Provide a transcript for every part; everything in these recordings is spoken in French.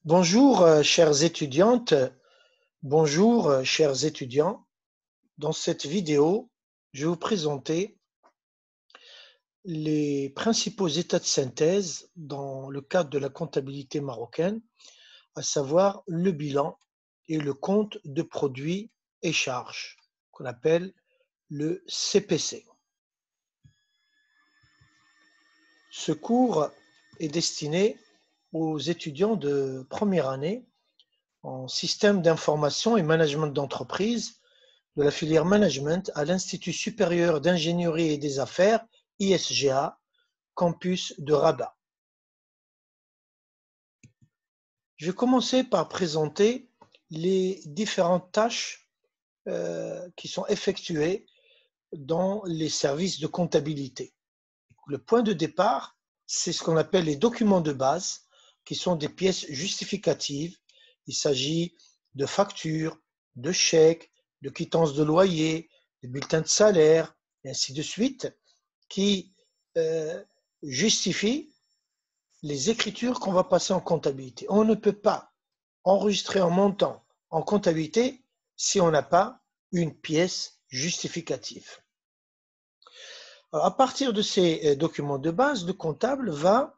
Bonjour, chères étudiantes, bonjour, chers étudiants. Dans cette vidéo, je vais vous présenter les principaux états de synthèse dans le cadre de la comptabilité marocaine, à savoir le bilan et le compte de produits et charges, qu'on appelle le CPC. Ce cours est destiné aux étudiants de première année en système d'information et management d'entreprise de la filière management à l'Institut supérieur d'ingénierie et des affaires, ISGA, campus de Rabat. Je vais commencer par présenter les différentes tâches qui sont effectuées dans les services de comptabilité. Le point de départ, c'est ce qu'on appelle les documents de base, qui sont des pièces justificatives. Il s'agit de factures, de chèques, de quittances de loyer, de bulletins de salaire, et ainsi de suite, qui justifient les écritures qu'on va passer en comptabilité. On ne peut pas enregistrer un montant en comptabilité si on n'a pas une pièce justificative. Alors, à partir de ces documents de base, le comptable va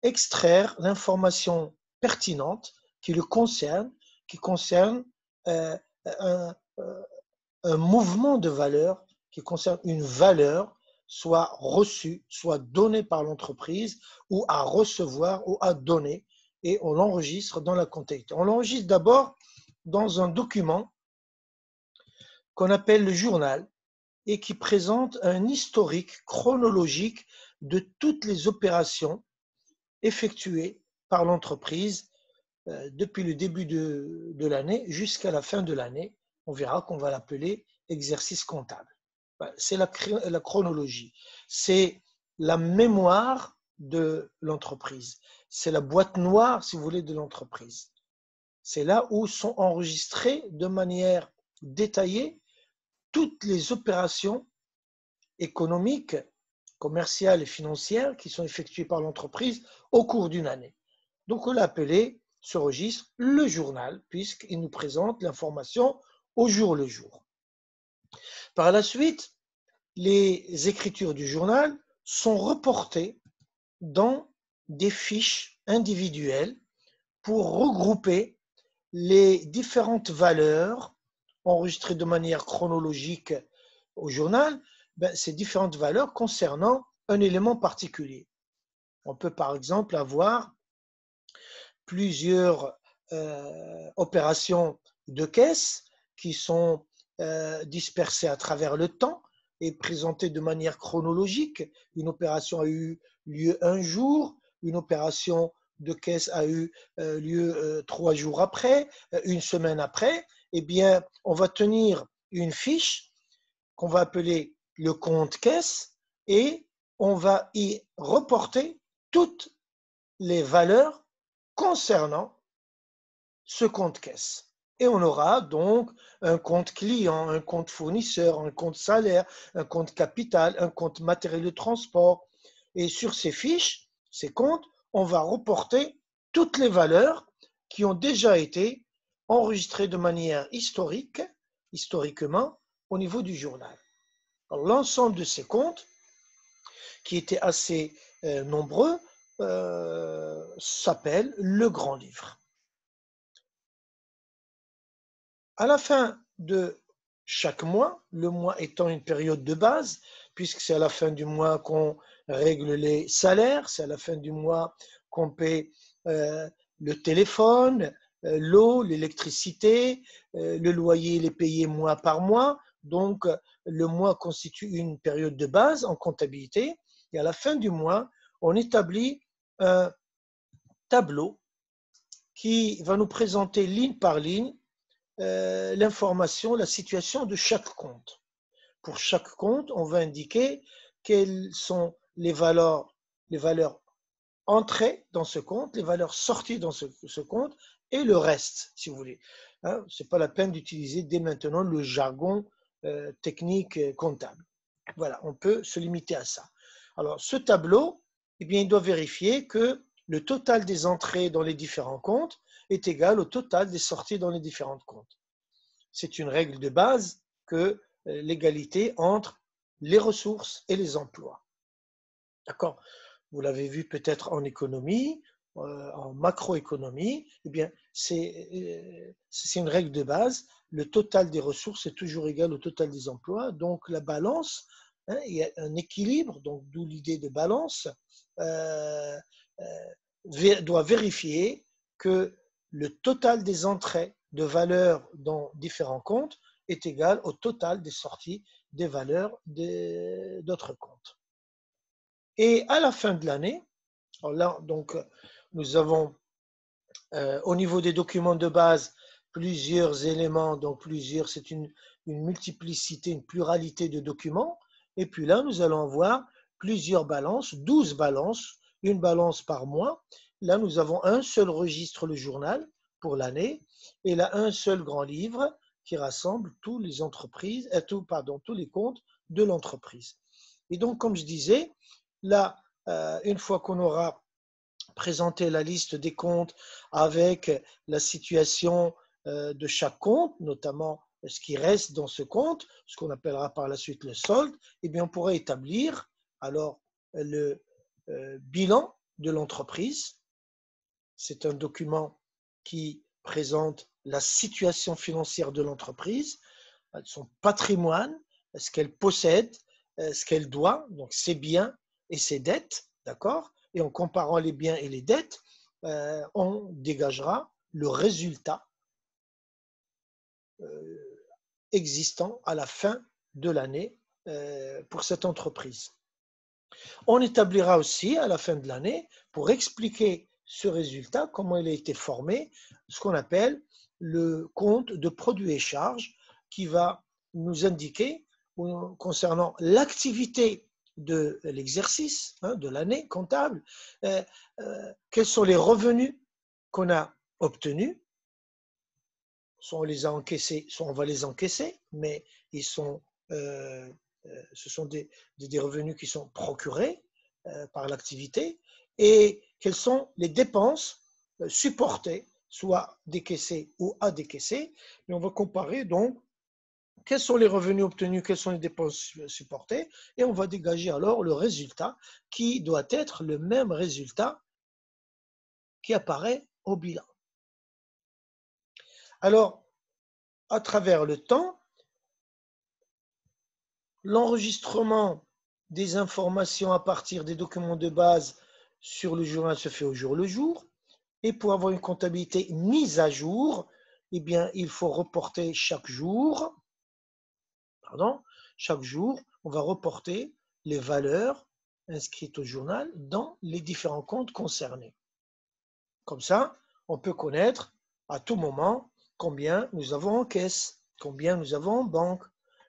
extraire l'information pertinente qui le concerne, qui concerne un, un mouvement de valeur, qui concerne une valeur, soit reçue, soit donnée par l'entreprise, ou à recevoir, ou à donner, et on l'enregistre dans la comptabilité. On l'enregistre d'abord dans un document qu'on appelle le journal, et qui présente un historique chronologique de toutes les opérations effectuées par l'entreprise depuis le début de l'année jusqu'à la fin de l'année. On verra qu'on va l'appeler exercice comptable. C'est la chronologie, c'est la mémoire de l'entreprise, c'est la boîte noire, si vous voulez, de l'entreprise. C'est là où sont enregistrées de manière détaillée toutes les opérations économiques, commerciales et financières qui sont effectuées par l'entreprise au cours d'une année. Donc, on l'a appelé ce registre le journal, puisqu'il nous présente l'information au jour le jour. Par la suite, les écritures du journal sont reportées dans des fiches individuelles pour regrouper les différentes valeurs enregistrées de manière chronologique au journal, ces différentes valeurs concernant un élément particulier. On peut par exemple avoir plusieurs opérations de caisse qui sont dispersées à travers le temps et présentées de manière chronologique. Une opération a eu lieu un jour, une opération de caisse a eu lieu 3 jours après, une semaine après. Eh bien, on va tenir une fiche qu'on va appeler le compte caisse et on va y reporter toutes les valeurs concernant ce compte caisse. Et on aura donc un compte client, un compte fournisseur, un compte salaire, un compte capital, un compte matériel de transport. Et sur ces fiches, ces comptes, on va reporter toutes les valeurs qui ont déjà été enregistrées de manière historiquement, au niveau du journal. L'ensemble de ces comptes, qui étaient assez nombreux, s'appelle le grand livre. À la fin de chaque mois, le mois étant une période de base, puisque c'est à la fin du mois qu'on règle les salaires, c'est à la fin du mois qu'on paie le téléphone, l'eau, l'électricité, le loyer, il est payé mois par mois. Donc, le mois constitue une période de base en comptabilité. Et à la fin du mois, on établit un tableau qui va nous présenter ligne par ligne l'information, la situation de chaque compte. Pour chaque compte, on va indiquer quelles sont les valeurs entrées dans ce compte, les valeurs sorties dans ce compte et le reste, si vous voulez. Hein, ce n'est pas la peine d'utiliser dès maintenant le jargon technique comptable. Voilà, on peut se limiter à ça. Alors, ce tableau, eh bien, il doit vérifier que le total des entrées dans les différents comptes est égal au total des sorties dans les différents comptes. C'est une règle de base que l'égalité entre les ressources et les emplois. D'accord? Vous l'avez vu peut-être en économie, en macroéconomie, eh bien, c'est une règle de base. Le total des ressources est toujours égal au total des emplois. Donc, la balance, hein, il y a un équilibre, donc d'où l'idée de balance, doit vérifier que le total des entrées de valeurs dans différents comptes est égal au total des sorties des valeurs d'autres comptes. Et à la fin de l'année, là, donc, nous avons au niveau des documents de base plusieurs éléments, donc plusieurs, c'est une multiplicité, une pluralité de documents. Et puis là, nous allons avoir plusieurs balances, 12 balances, une balance par mois. Là, nous avons un seul registre, le journal, pour l'année, et là, un seul grand livre qui rassemble tous les entreprises, tous les comptes de l'entreprise. Et donc, comme je disais, là, une fois qu'on aura présenté la liste des comptes avec la situation de chaque compte, notamment ce qui reste dans ce compte, ce qu'on appellera par la suite le solde, eh bien, on pourra établir alors le bilan de l'entreprise. C'est un document qui présente la situation financière de l'entreprise, son patrimoine, ce qu'elle possède, ce qu'elle doit, donc ses biens et ses dettes, d'accord? Et en comparant les biens et les dettes, on dégagera le résultat existant à la fin de l'année pour cette entreprise. On établira aussi à la fin de l'année, pour expliquer ce résultat, comment il a été formé, ce qu'on appelle le compte de produits et charges qui va nous indiquer concernant l'activité de l'exercice, de l'année comptable, quels sont les revenus qu'on a obtenus. Soit on les a encaissés, soit on va les encaisser, mais ils sont, ce sont des revenus qui sont procurés par l'activité, et quelles sont les dépenses supportées, soit décaissées ou à décaisser. Et on va comparer donc quels sont les revenus obtenus, quelles sont les dépenses supportées, et on va dégager alors le résultat qui doit être le même résultat qui apparaît au bilan. Alors, à travers le temps, l'enregistrement des informations à partir des documents de base sur le journal se fait au jour le jour. Et pour avoir une comptabilité mise à jour, eh bien, il faut reporter chaque jour. Chaque jour, on va reporter les valeurs inscrites au journal dans les différents comptes concernés. Comme ça, on peut connaître à tout moment combien nous avons en caisse, combien nous avons en banque,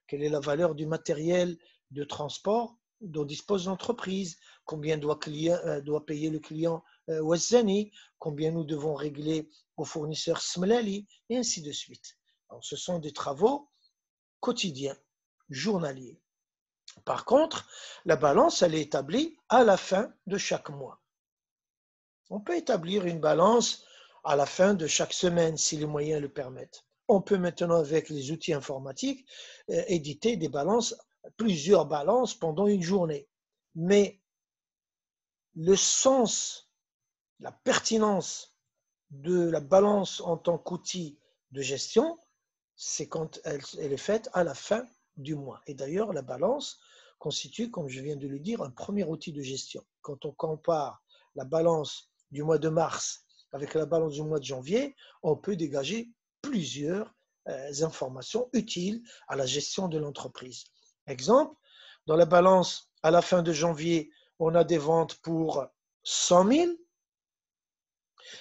quelle est la valeur du matériel de transport dont dispose l'entreprise, combien doit payer le client Wazzani, combien nous devons régler au fournisseur Smlali, et ainsi de suite. Alors, ce sont des travaux quotidiens, journaliers. Par contre, la balance, elle est établie à la fin de chaque mois. On peut établir une balance à la fin de chaque semaine si les moyens le permettent. On peut maintenant, avec les outils informatiques, éditer des balances, plusieurs balances pendant une journée. Mais le sens, la pertinence de la balance en tant qu'outil de gestion, c'est quand elle est faite à la fin du mois. Et d'ailleurs, la balance constitue, comme je viens de le dire, un premier outil de gestion. Quand on compare la balance du mois de mars avec la balance du mois de janvier, on peut dégager plusieurs informations utiles à la gestion de l'entreprise. Exemple, dans la balance à la fin de janvier, on a des ventes pour 100 000,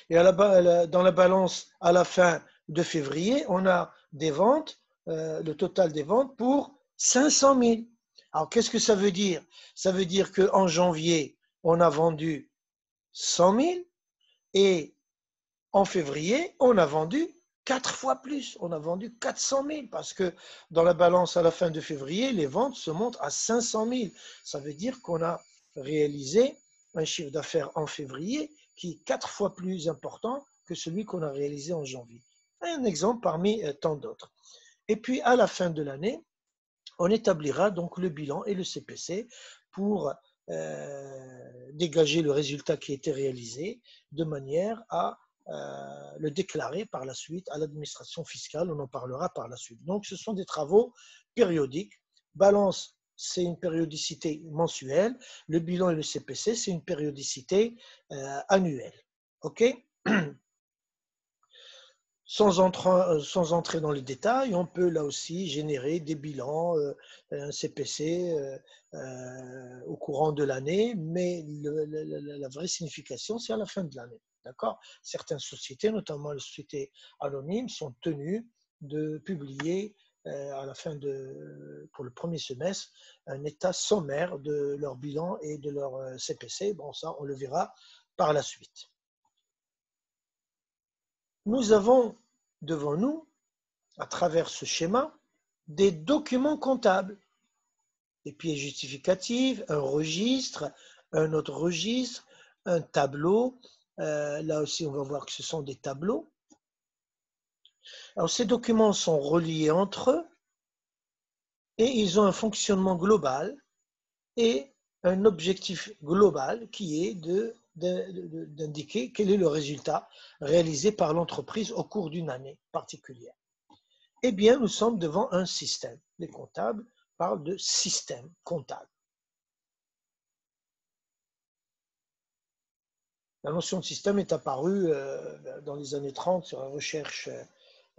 et dans la balance à la fin de février, on a des ventes, le total des ventes pour 500 000. Alors, qu'est-ce que ça veut dire? Ça veut dire qu'en janvier, on a vendu 100 000 et en février, on a vendu 4 fois plus. On a vendu 400 000 parce que dans la balance à la fin de février, les ventes se montent à 500 000. Ça veut dire qu'on a réalisé un chiffre d'affaires en février qui est 4 fois plus important que celui qu'on a réalisé en janvier. Un exemple parmi tant d'autres. Et puis, à la fin de l'année, on établira donc le bilan et le CPC pour dégager le résultat qui a été réalisé de manière à le déclarer par la suite à l'administration fiscale. On en parlera par la suite. Donc, ce sont des travaux périodiques. Balance, c'est une périodicité mensuelle. Le bilan et le CPC, c'est une périodicité annuelle. OK? Sans entrer dans les détails, on peut là aussi générer des bilans, un CPC au courant de l'année, mais la vraie signification, c'est à la fin de l'année. D'accord? Certaines sociétés, notamment les sociétés anonymes, sont tenues de publier à la fin pour le premier semestre un état sommaire de leur bilan et de leur CPC. Bon, ça, on le verra par la suite. Nous avons devant nous, à travers ce schéma, des documents comptables, des pièces justificatives, un registre, un autre registre, un tableau. Là aussi, on va voir que ce sont des tableaux. Alors, ces documents sont reliés entre eux et ils ont un fonctionnement global et un objectif global qui est d'indiquer quel est le résultat réalisé par l'entreprise au cours d'une année particulière. Eh bien, nous sommes devant un système. Les comptables parlent de système comptable. La notion de système est apparue dans les années 30 sur la recherche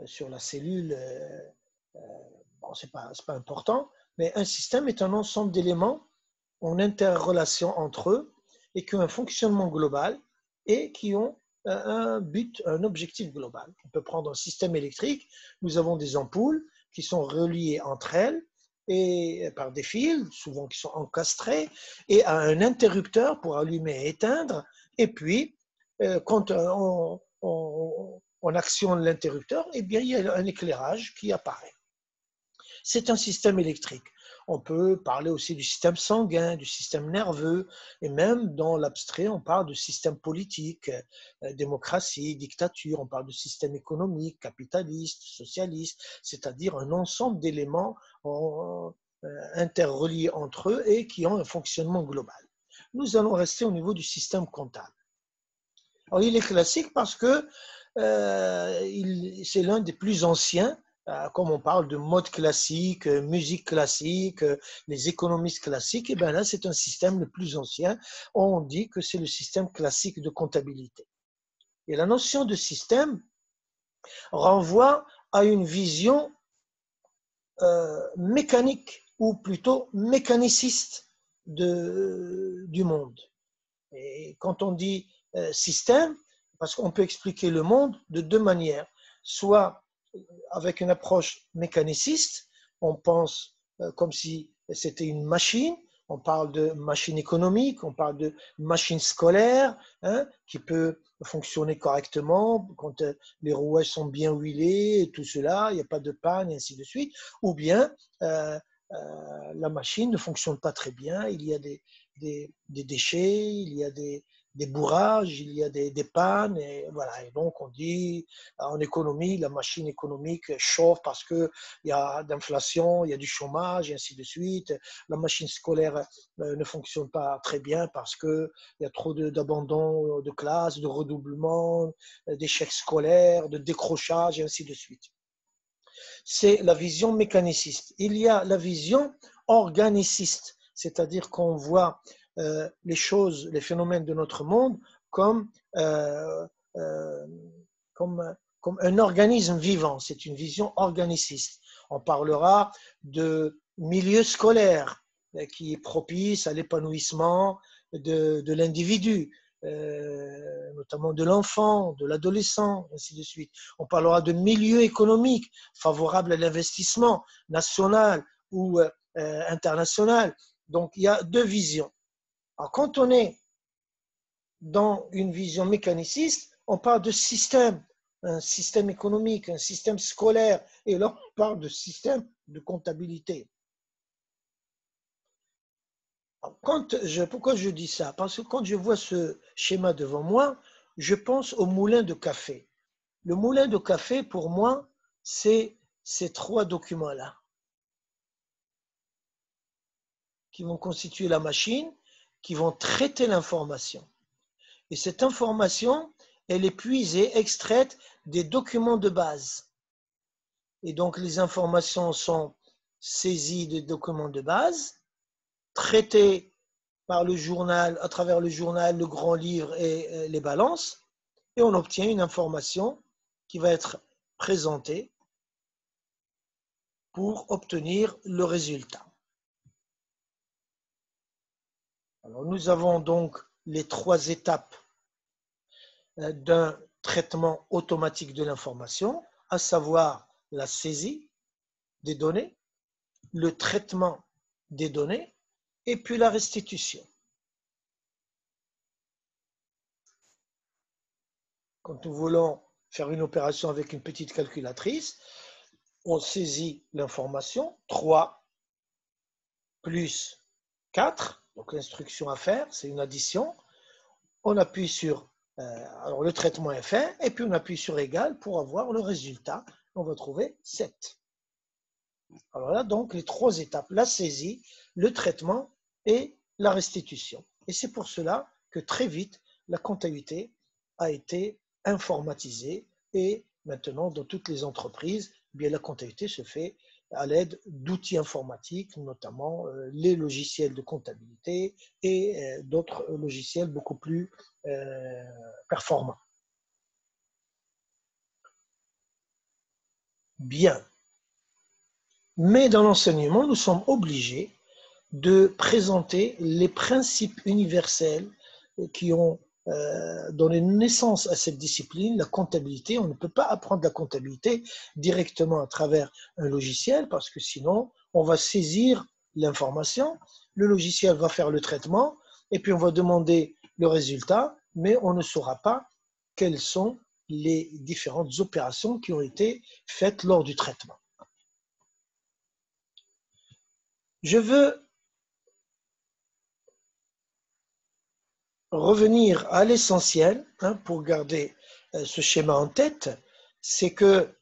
sur la cellule. Bon, c'est pas important, mais un système est un ensemble d'éléments en interrelation entre eux et qui ont un fonctionnement global et qui ont un but, un objectif global. On peut prendre un système électrique, nous avons des ampoules qui sont reliées entre elles et par des fils, souvent qui sont encastrés, et à un interrupteur pour allumer et éteindre. Et puis, quand on actionne l'interrupteur, eh bien, il y a un éclairage qui apparaît. C'est un système électrique. On peut parler aussi du système sanguin, du système nerveux, et même dans l'abstrait, on parle de système politique, démocratie, dictature, on parle de système économique, capitaliste, socialiste, c'est-à-dire un ensemble d'éléments interreliés entre eux et qui ont un fonctionnement global. Nous allons rester au niveau du système comptable. Alors, il est classique parce que c'est l'un des plus anciens. Comme on parle de mode classique, musique classique, les économistes classiques, et bien là, c'est un système le plus ancien. On dit que c'est le système classique de comptabilité. Et la notion de système renvoie à une vision mécanique, ou plutôt mécaniciste du monde. Et quand on dit système, parce qu'on peut expliquer le monde de deux manières, soit avec une approche mécaniciste, on pense comme si c'était une machine, on parle de machine économique, on parle de machine scolaire, qui peut fonctionner correctement quand les rouages sont bien huilés et tout cela, il n'y a pas de panne et ainsi de suite, ou bien la machine ne fonctionne pas très bien, il y a des déchets, il y a des bourrages, il y a des pannes, et voilà. Et donc, on dit en économie, la machine économique chauffe parce qu'il y a d'inflation, il y a du chômage, et ainsi de suite. La machine scolaire ne fonctionne pas très bien parce qu'il y a trop d'abandon de classe, de redoublement, d'échecs scolaires, de décrochage, et ainsi de suite. C'est la vision mécaniciste. Il y a la vision organiciste, c'est-à-dire qu'on voit les choses, les phénomènes de notre monde comme un organisme vivant. C'est une vision organiciste. On parlera de milieu scolaire qui est propice à l'épanouissement de l'individu, notamment de l'enfant, de l'adolescent, ainsi de suite. On parlera de milieu économique favorable à l'investissement national ou international. Donc, il y a deux visions. Alors, quand on est dans une vision mécaniciste, on parle de système, un système économique, un système scolaire, et là, on parle de système de comptabilité. Pourquoi je dis ça? Parce que quand je vois ce schéma devant moi, je pense au moulin de café. Le moulin de café, pour moi, c'est ces trois documents-là qui vont constituer la machine, qui vont traiter l'information. Et cette information, elle est puisée, extraite des documents de base. Et donc, les informations sont saisies des documents de base, traitées par le journal, à travers le journal, le grand livre et les balances, et on obtient une information qui va être présentée pour obtenir le résultat. Alors, nous avons donc les trois étapes d'un traitement automatique de l'information, à savoir la saisie des données, le traitement des données et puis la restitution. Quand nous voulons faire une opération avec une petite calculatrice, on saisit l'information, 3 plus 4, donc l'instruction à faire, c'est une addition. On appuie sur, alors le traitement est fait, et puis on appuie sur égal pour avoir le résultat. On va trouver 7. Alors là, donc, les trois étapes, la saisie, le traitement et la restitution. Et c'est pour cela que très vite, la comptabilité a été informatisée et maintenant, dans toutes les entreprises, eh bien, la comptabilité se fait à l'aide d'outils informatiques, notamment les logiciels de comptabilité et d'autres logiciels beaucoup plus performants. Bien. Mais dans l'enseignement, nous sommes obligés de présenter les principes universels qui ont donné naissance à cette discipline, la comptabilité. On ne peut pas apprendre la comptabilité directement à travers un logiciel parce que sinon, on va saisir l'information, le logiciel va faire le traitement et puis on va demander le résultat, mais on ne saura pas quelles sont les différentes opérations qui ont été faites lors du traitement. Je veux revenir à l'essentiel, pour garder ce schéma en tête, c'est que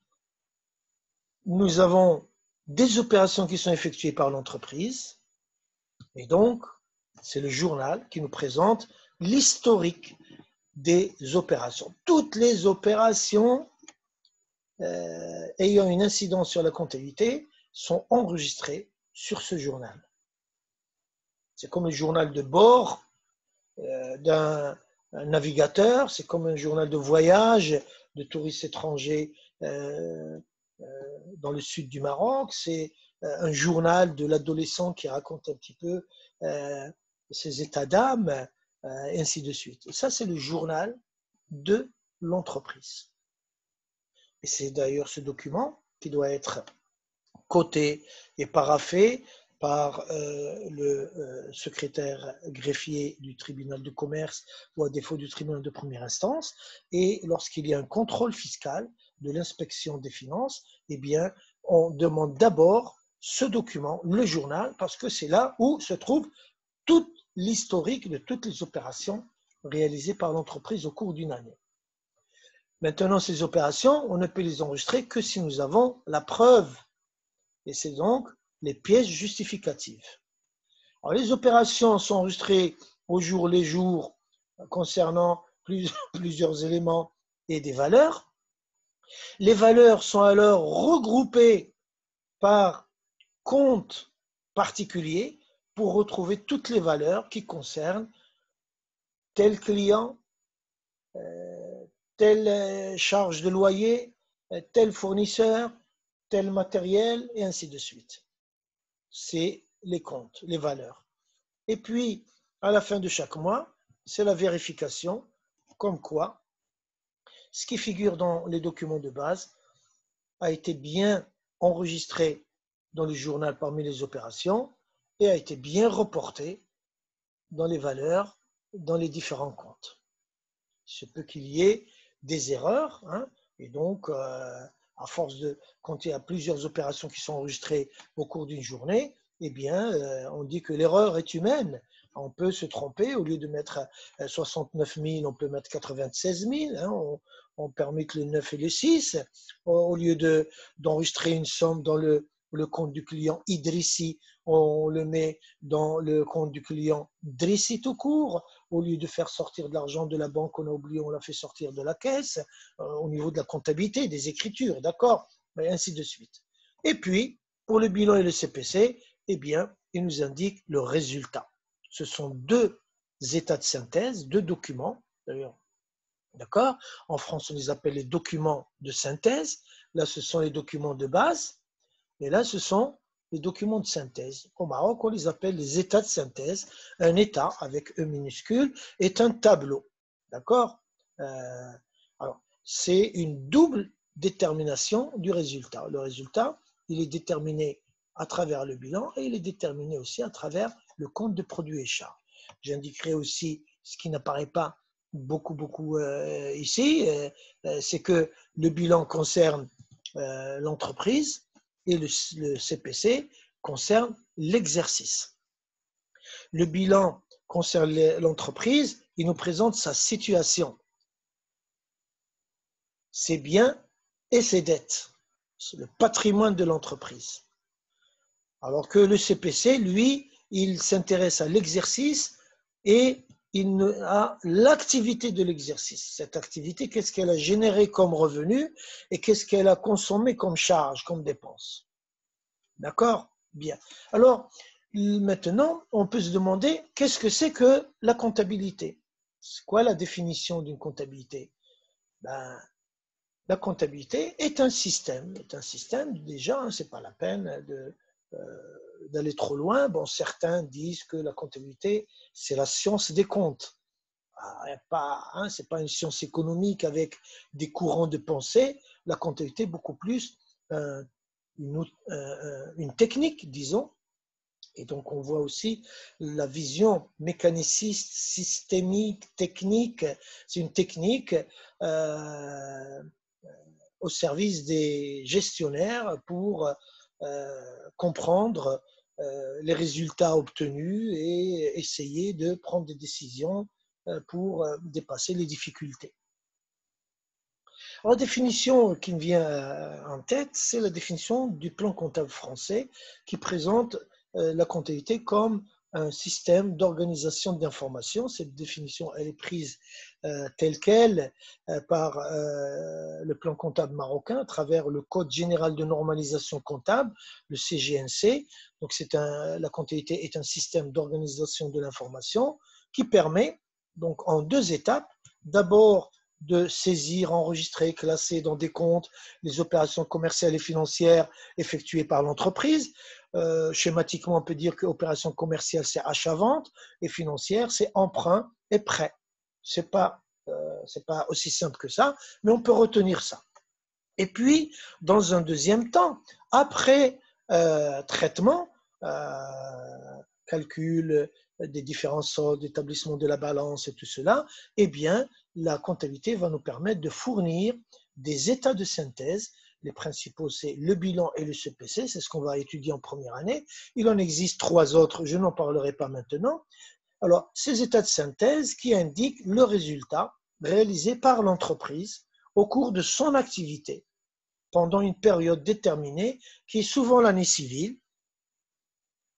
nous avons des opérations qui sont effectuées par l'entreprise, et donc c'est le journal qui nous présente l'historique des opérations. Toutes les opérations ayant une incidence sur la comptabilité sont enregistrées sur ce journal. C'est comme le journal de bord d'un navigateur, c'est comme un journal de voyage de touristes étrangers dans le sud du Maroc, c'est un journal de l'adolescent qui raconte un petit peu ses états d'âme, et ainsi de suite. Et ça, c'est le journal de l'entreprise. Et c'est d'ailleurs ce document qui doit être coté et paraphé par le secrétaire greffier du tribunal de commerce ou à défaut du tribunal de première instance. Et lorsqu'il y a un contrôle fiscal de l'inspection des finances, eh bien, on demande d'abord ce document, le journal, parce que c'est là où se trouve tout l'historique de toutes les opérations réalisées par l'entreprise au cours d'une année. Maintenant, ces opérations, on ne peut les enregistrer que si nous avons la preuve. Et c'est donc les pièces justificatives. Alors, les opérations sont enregistrées au jour les jours concernant plusieurs éléments et des valeurs. Les valeurs sont alors regroupées par compte particulier pour retrouver toutes les valeurs qui concernent tel client, telle charge de loyer, tel fournisseur, tel matériel, et ainsi de suite. C'est les comptes, les valeurs. Et puis, à la fin de chaque mois, c'est la vérification, comme quoi ce qui figure dans les documents de base a été bien enregistré dans le journal parmi les opérations et a été bien reporté dans les valeurs, dans les différents comptes. Il se peut qu'il y ait des erreurs, et donc, à force de compter à plusieurs opérations qui sont enregistrées au cours d'une journée, eh bien, on dit que l'erreur est humaine. On peut se tromper, au lieu de mettre 69 000, on peut mettre 96 000, hein, on permet que le 9 et le 6. Au lieu d'enregistrer une somme dans le compte du client Idrissi, on le met dans le compte du client Drissi tout court. Au lieu de faire sortir de l'argent de la banque, on a oublié, on l'a fait sortir de la caisse, au niveau de la comptabilité, des écritures, d'accord, et ainsi de suite. Et puis, pour le bilan et le CPC, eh bien, il nous indique le résultat. Ce sont deux états de synthèse, deux documents, d'ailleurs, d'accord? En France, on les appelle les documents de synthèse. Là, ce sont les documents de base. Et là, ce sont les documents de synthèse. Au Maroc, on les appelle les états de synthèse. Un état, avec E minuscule, est un tableau. D'accord? Alors, c'est une double détermination du résultat. Le résultat, il est déterminé à travers le bilan et il est déterminé aussi à travers le compte de produits et charges. J'indiquerai aussi ce qui n'apparaît pas beaucoup ici, c'est que le bilan concerne l'entreprise et le CPC concerne l'exercice. Le bilan concerne l'entreprise, il nous présente sa situation, ses biens et ses dettes, c'est le patrimoine de l'entreprise. Alors que le CPC, lui, il s'intéresse à l'exercice et il a l'activité de l'exercice. Cette activité, qu'est-ce qu'elle a généré comme revenu et qu'est-ce qu'elle a consommé comme charge, comme dépense. D'accord? Bien. Alors, maintenant, on peut se demander qu'est-ce que c'est que la comptabilité? C'est quoi la définition d'une comptabilité? Ben, la comptabilité est un système. Déjà, hein, ce n'est pas la peine d'aller trop loin. Bon, certains disent que la comptabilité, c'est la science des comptes. Hein, ce n'est pas une science économique avec des courants de pensée. La comptabilité est beaucoup plus une technique, disons. Et donc, on voit aussi la vision mécaniciste, systémique, technique. C'est une technique au service des gestionnaires pour comprendre les résultats obtenus et essayer de prendre des décisions pour dépasser les difficultés. La définition qui me vient en tête, c'est la définition du plan comptable français qui présente la comptabilité comme un système d'organisation d'information. Cette définition, elle est prise telle qu'elle par le plan comptable marocain à travers le Code général de normalisation comptable, le CGNC. Donc, la comptabilité est un système d'organisation de l'information qui permet, donc en deux étapes, d'abord de saisir, enregistrer, classer dans des comptes les opérations commerciales et financières effectuées par l'entreprise. Schématiquement, on peut dire que opération commerciale, c'est achat-vente, et financière, c'est emprunt et prêt. C'est pas aussi simple que ça, mais on peut retenir ça. Et puis, dans un deuxième temps, après traitement, calcul des différents soldes, établissement de la balance et tout cela, eh bien, la comptabilité va nous permettre de fournir des états de synthèse. Les principaux, c'est le bilan et le CPC, c'est ce qu'on va étudier en première année. Il en existe 3 autres, je n'en parlerai pas maintenant. Alors, ces états de synthèse qui indiquent le résultat réalisé par l'entreprise au cours de son activité pendant une période déterminée, qui est souvent l'année civile,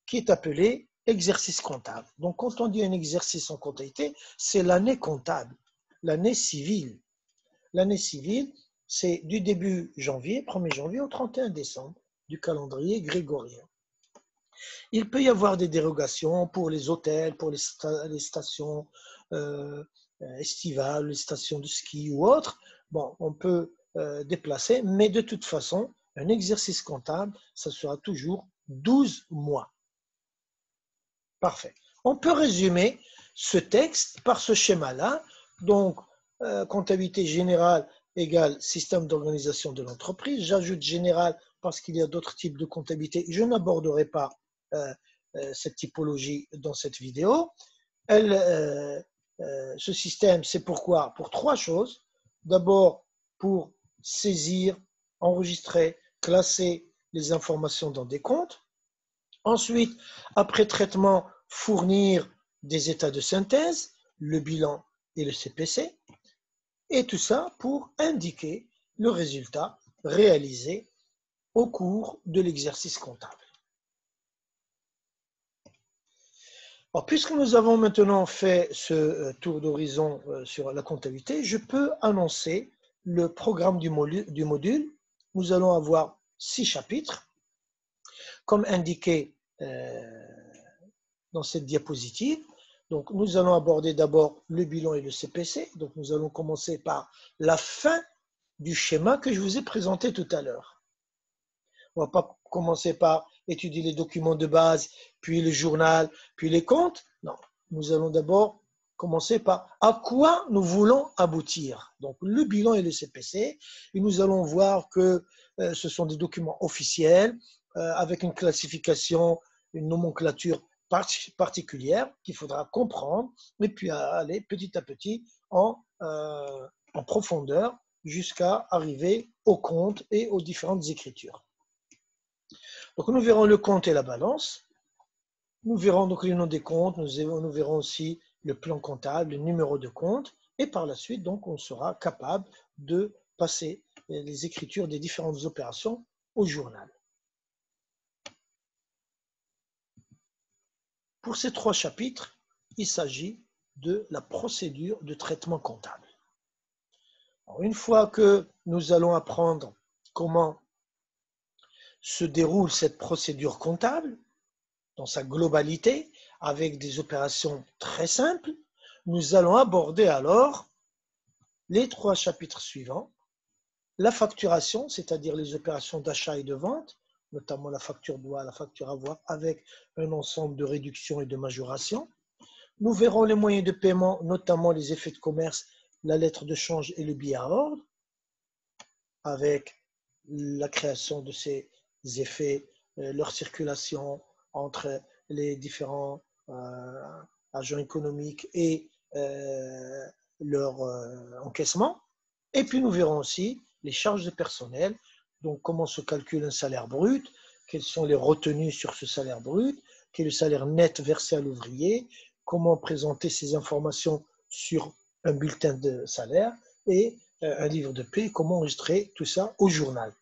qui est appelée exercice comptable. Donc, quand on dit un exercice en comptabilité, c'est l'année comptable, l'année civile. L'année civile, c'est du début janvier, 1er janvier au 31 décembre du calendrier grégorien. Il peut y avoir des dérogations pour les hôtels, pour les stations estivales, les stations de ski ou autres. Bon, on peut déplacer, mais de toute façon, un exercice comptable, ça sera toujours 12 mois. Parfait. On peut résumer ce texte par ce schéma-là. Donc, comptabilité générale égale système d'organisation de l'entreprise. J'ajoute général parce qu'il y a d'autres types de comptabilité. Je n'aborderai pas cette typologie dans cette vidéo. Ce système, c'est pourquoi? Pour 3 choses. D'abord, pour saisir, enregistrer, classer les informations dans des comptes. Ensuite, après traitement, fournir des états de synthèse, le bilan et le CPC, et tout ça pour indiquer le résultat réalisé au cours de l'exercice comptable. Alors, puisque nous avons maintenant fait ce tour d'horizon sur la comptabilité, je peux annoncer le programme du module. Nous allons avoir 6 chapitres, comme indiqué dans cette diapositive. Donc, nous allons aborder d'abord le bilan et le CPC. Donc, nous allons commencer par la fin du schéma que je vous ai présenté tout à l'heure. On ne va pas commencer par étudier les documents de base, puis le journal, puis les comptes. Non, nous allons d'abord commencer par à quoi nous voulons aboutir. Donc, le bilan et le CPC. Et nous allons voir que ce sont des documents officiels avec une classification, une nomenclature particulière qu'il faudra comprendre et puis aller petit à petit en profondeur jusqu'à arriver aux comptes et aux différentes écritures. Donc nous verrons le compte et la balance, nous verrons donc le nom des comptes, nous verrons aussi le plan comptable, le numéro de compte, et par la suite donc on sera capable de passer les écritures des différentes opérations au journal. Pour ces 3 chapitres, il s'agit de la procédure de traitement comptable. Alors, une fois que nous allons apprendre comment se déroule cette procédure comptable, dans sa globalité, avec des opérations très simples, nous allons aborder alors les 3 chapitres suivants. La facturation, c'est-à-dire les opérations d'achat et de vente, notamment la facture droit, la facture avoir, avec un ensemble de réductions et de majorations. Nous verrons les moyens de paiement, notamment les effets de commerce, la lettre de change et le billet à ordre, avec la création de ces effets, leur circulation entre les différents agents économiques et leur encaissement. Et puis nous verrons aussi les charges de personnel, donc comment se calcule un salaire brut, quelles sont les retenues sur ce salaire brut, quel est le salaire net versé à l'ouvrier, comment présenter ces informations sur un bulletin de salaire et un livre de paie, comment enregistrer tout ça au journal.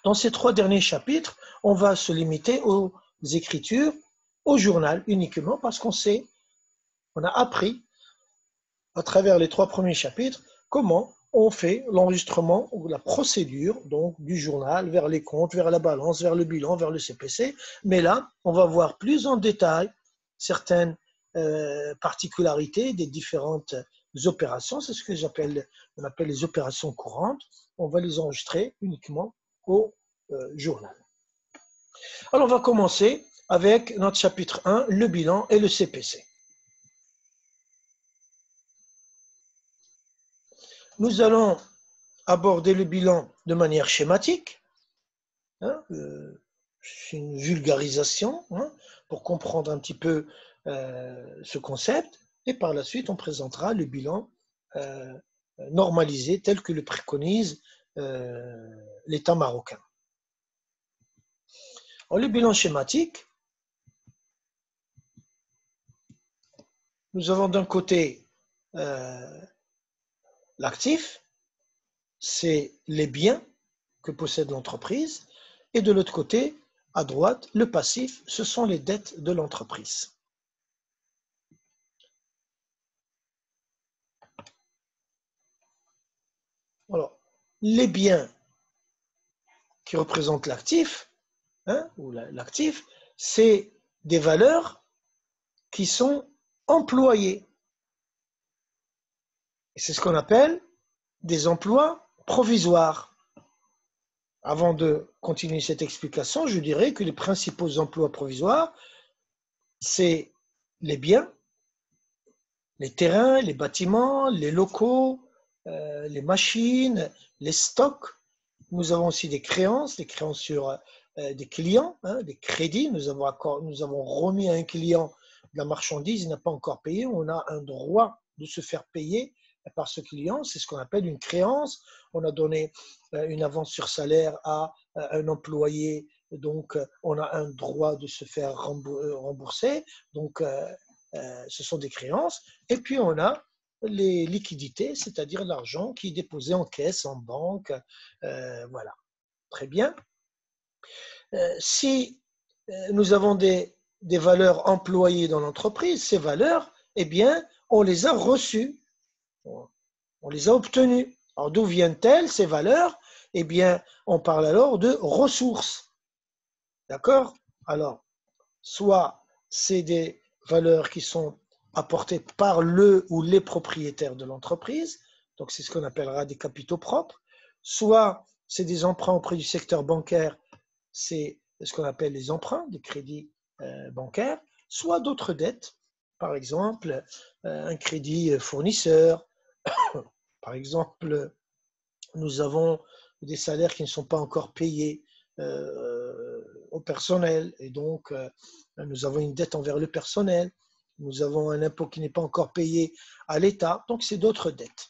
Dans ces 3 derniers chapitres, on va se limiter aux écritures, au journal uniquement, parce qu'on a appris à travers les 3 premiers chapitres comment on fait l'enregistrement ou la procédure donc, du journal vers les comptes, vers la balance, vers le bilan, vers le CPC. Mais là, on va voir plus en détail certaines particularités des différentes opérations. C'est ce que on appelle les opérations courantes. On va les enregistrer uniquement au journal. Alors, on va commencer avec notre chapitre 1, le bilan et le CPC. Nous allons aborder le bilan de manière schématique. C'est une vulgarisation pour comprendre un petit peu ce concept. Et par la suite, on présentera le bilan normalisé tel que le préconise l'État marocain. Alors, le bilan schématique, nous avons d'un côté l'actif, c'est les biens que possède l'entreprise, et de l'autre côté, à droite, le passif, ce sont les dettes de l'entreprise. Alors, les biens qui représentent l'actif, ou l'actif, c'est des valeurs qui sont employées. Et c'est ce qu'on appelle des emplois provisoires. Avant de continuer cette explication, je dirais que les principaux emplois provisoires, c'est les biens, les terrains, les bâtiments, les locaux, les machines, les stocks. Nous avons aussi des créances sur des clients, des crédits. Nous avons remis à un client de la marchandise, il n'a pas encore payé. On a un droit de se faire payer par ce client. C'est ce qu'on appelle une créance. On a donné une avance sur salaire à un employé donc on a un droit de se faire rembourser, donc ce sont des créances, et puis on a les liquidités, c'est-à-dire l'argent qui est déposé en caisse, en banque, voilà. Très bien. Si nous avons des valeurs employées dans l'entreprise, ces valeurs, eh bien, on les a reçues, on les a obtenues. Alors, d'où viennent-elles, ces valeurs? Eh bien, on parle alors de ressources. D'accord? Alors, soit c'est des valeurs qui sont apportées par le ou les propriétaires de l'entreprise, donc c'est ce qu'on appellera des capitaux propres, soit c'est des emprunts auprès du secteur bancaire, c'est ce qu'on appelle les emprunts, des crédits bancaires, soit d'autres dettes, par exemple un crédit fournisseur, par exemple nous avons des salaires qui ne sont pas encore payés au personnel et donc nous avons une dette envers le personnel, nous avons un impôt qui n'est pas encore payé à l'État, donc c'est d'autres dettes.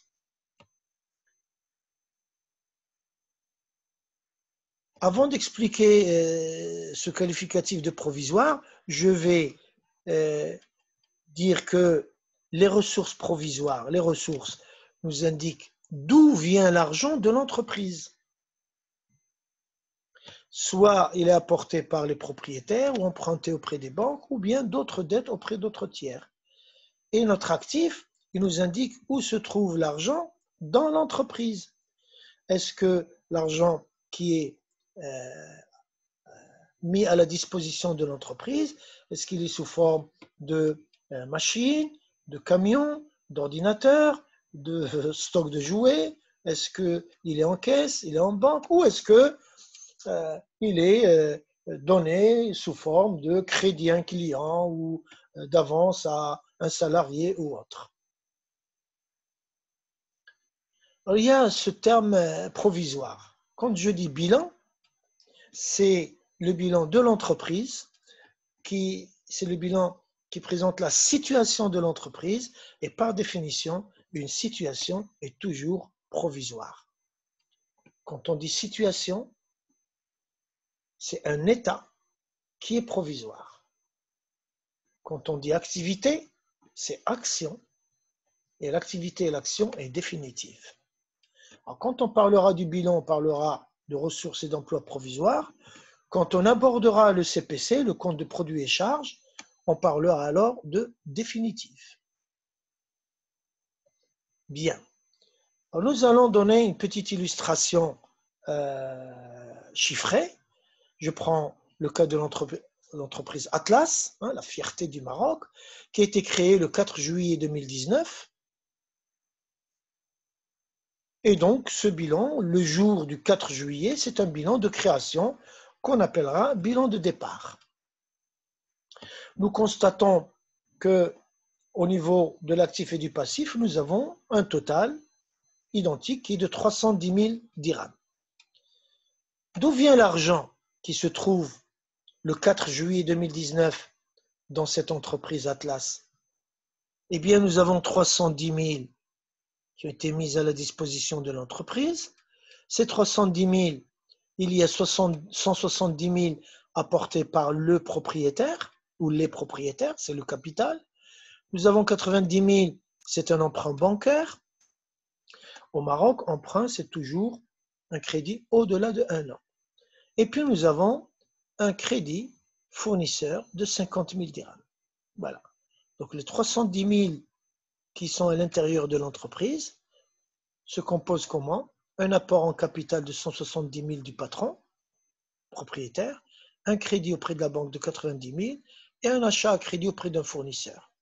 Avant d'expliquer ce qualificatif de provisoire, je vais dire que les ressources provisoires, les ressources nous indiquent d'où vient l'argent de l'entreprise. Soit il est apporté par les propriétaires ou emprunté auprès des banques ou bien d'autres dettes auprès d'autres tiers. Et notre actif, il nous indique où se trouve l'argent dans l'entreprise. Est-ce que l'argent qui est mis à la disposition de l'entreprise, est-ce qu'il est sous forme de machines, de camions, d'ordinateurs, de stock de jouets? Est-ce qu'il est en caisse, il est en banque ou est-ce qu'il est donné sous forme de crédit à un client ou d'avance à un salarié ou autre? Alors, il y a ce terme provisoire. Quand je dis bilan, c'est le bilan de l'entreprise, c'est le bilan qui présente la situation de l'entreprise et par définition, une situation est toujours provisoire. Quand on dit situation, c'est un état qui est provisoire. Quand on dit activité, c'est action et l'activité et l'action est définitive. Alors, quand on parlera du bilan, on parlera de ressources et d'emplois provisoires. Quand on abordera le CPC, le compte de produits et charges, on parlera alors de définitif. Bien. Alors, nous allons donner une petite illustration chiffrée. Je prends le cas de l'entreprise Atlas, la fierté du Maroc, qui a été créée le 4 juillet 2019. Et donc, ce bilan, le jour du 4 juillet, c'est un bilan de création qu'on appellera bilan de départ. Nous constatons qu'au niveau de l'actif et du passif, nous avons un total identique qui est de 310 000 dirhams. D'où vient l'argent qui se trouve le 4 juillet 2019 dans cette entreprise Atlas? Eh bien, nous avons 310 000 qui ont été mis à la disposition de l'entreprise. Ces 310 000, il y a 170 000 apportés par le propriétaire ou les propriétaires, c'est le capital. Nous avons 90 000, c'est un emprunt bancaire. Au Maroc, emprunt, c'est toujours un crédit au-delà de 1 an. Et puis, nous avons un crédit fournisseur de 50 000 dirhams. Voilà. Donc, les 310 000 qui sont à l'intérieur de l'entreprise se composent comment? Un apport en capital de 170 000 du patron, propriétaire, un crédit auprès de la banque de 90 000 et un achat à crédit auprès d'un fournisseur.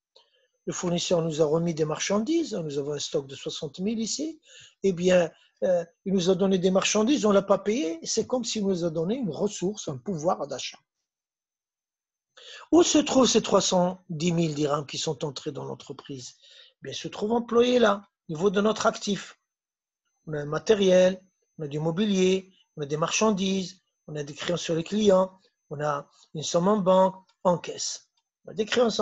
Le fournisseur nous a remis des marchandises, nous avons un stock de 60 000 ici, eh bien, il nous a donné des marchandises, on ne l'a pas payé, c'est comme s'il nous a donné une ressource, un pouvoir d'achat. Où se trouvent ces 310 000 dirhams qui sont entrés dans l'entreprise? Bien, ils se trouvent employés là, au niveau de notre actif. On a un matériel, on a du mobilier, on a des marchandises, on a des créances sur les clients, on a une somme en banque, en caisse. On a des créances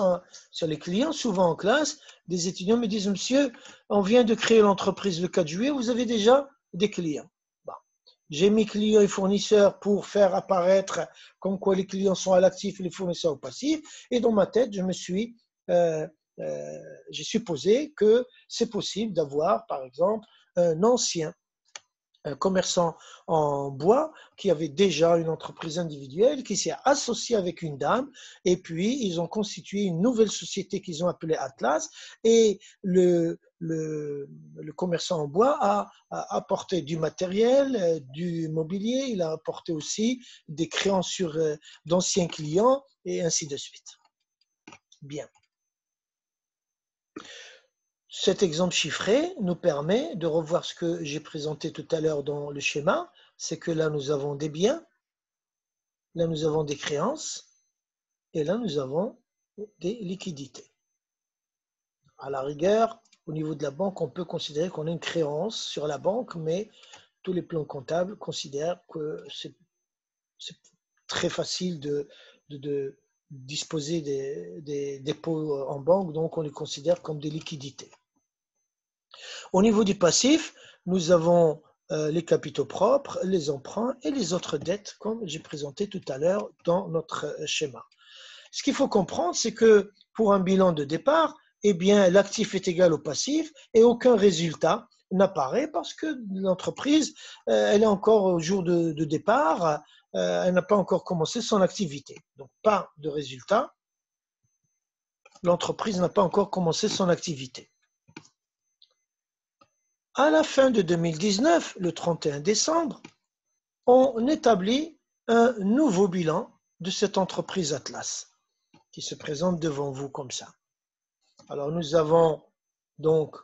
sur les clients, souvent en classe, des étudiants me disent « Monsieur, on vient de créer l'entreprise le 4 juillet, vous avez déjà des clients. » Bon. j'ai mis clients et fournisseurs pour faire apparaître comme quoi les clients sont à l'actif et les fournisseurs au passif. Et dans ma tête, j'ai supposé que c'est possible d'avoir, par exemple, un ancien commerçant en bois qui avait déjà une entreprise individuelle, qui s'est associé avec une dame, et puis ils ont constitué une nouvelle société qu'ils ont appelée Atlas, et le commerçant en bois a apporté du matériel, du mobilier, il a apporté aussi des créances sur d'anciens clients, et ainsi de suite. Bien. Cet exemple chiffré nous permet de revoir ce que j'ai présenté tout à l'heure dans le schéma, c'est que là nous avons des biens, là nous avons des créances, et là nous avons des liquidités. À la rigueur, au niveau de la banque, on peut considérer qu'on a une créance sur la banque, mais tous les plans comptables considèrent que c'est très facile de disposer des dépôts en banque, donc on les considère comme des liquidités. Au niveau du passif, nous avons les capitaux propres, les emprunts et les autres dettes, comme j'ai présenté tout à l'heure dans notre schéma. Ce qu'il faut comprendre, c'est que pour un bilan de départ, eh bien, l'actif est égal au passif et aucun résultat n'apparaît parce que l'entreprise, elle est encore au jour de départ, elle n'a pas encore commencé son activité. Donc, pas de résultat. L'entreprise n'a pas encore commencé son activité. À la fin de 2019, le 31 décembre, on établit un nouveau bilan de cette entreprise Atlas qui se présente devant vous comme ça. Alors nous avons donc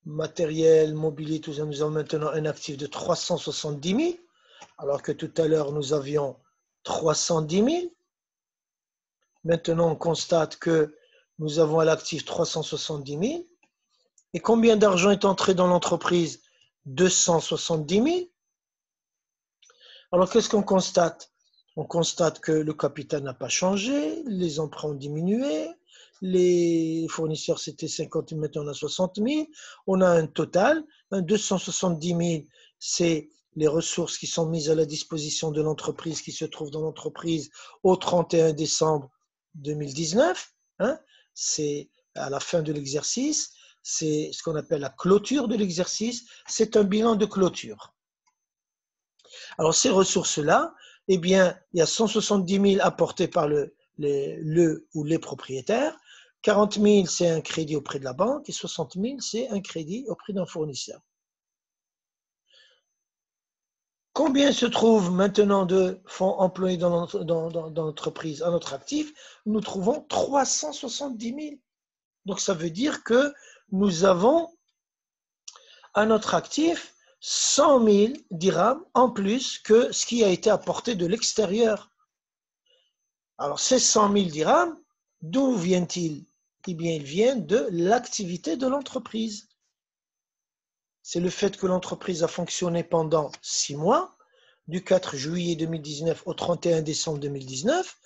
matériel, mobilier, tout ça, nous avons maintenant un actif de 370 000, alors que tout à l'heure nous avions 310 000. Maintenant on constate que nous avons à l'actif 370 000. Et combien d'argent est entré dans l'entreprise? 270 000. Alors, qu'est-ce qu'on constate? On constate que le capital n'a pas changé, les emprunts ont diminué, les fournisseurs c'était 50 000, maintenant on a 60 000. On a un total, 270 000, c'est les ressources qui sont mises à la disposition de l'entreprise, qui se trouvent dans l'entreprise au 31 décembre 2019. C'est à la fin de l'exercice. C'est ce qu'on appelle la clôture de l'exercice, c'est un bilan de clôture. Alors ces ressources-là, eh bien, il y a 170 000 apportés par le ou les propriétaires, 40 000 c'est un crédit auprès de la banque et 60 000 c'est un crédit auprès d'un fournisseur. Combien se trouve maintenant de fonds employés dans l'entreprise, à notre actif? Nous trouvons 370 000. Donc ça veut dire que nous avons à notre actif 100 000 dirhams en plus que ce qui a été apporté de l'extérieur. Alors ces 100 000 dirhams, d'où viennent-ils? Eh bien, ils viennent de l'activité de l'entreprise. C'est le fait que l'entreprise a fonctionné pendant 6 mois, du 4 juillet 2019 au 31 décembre 2019.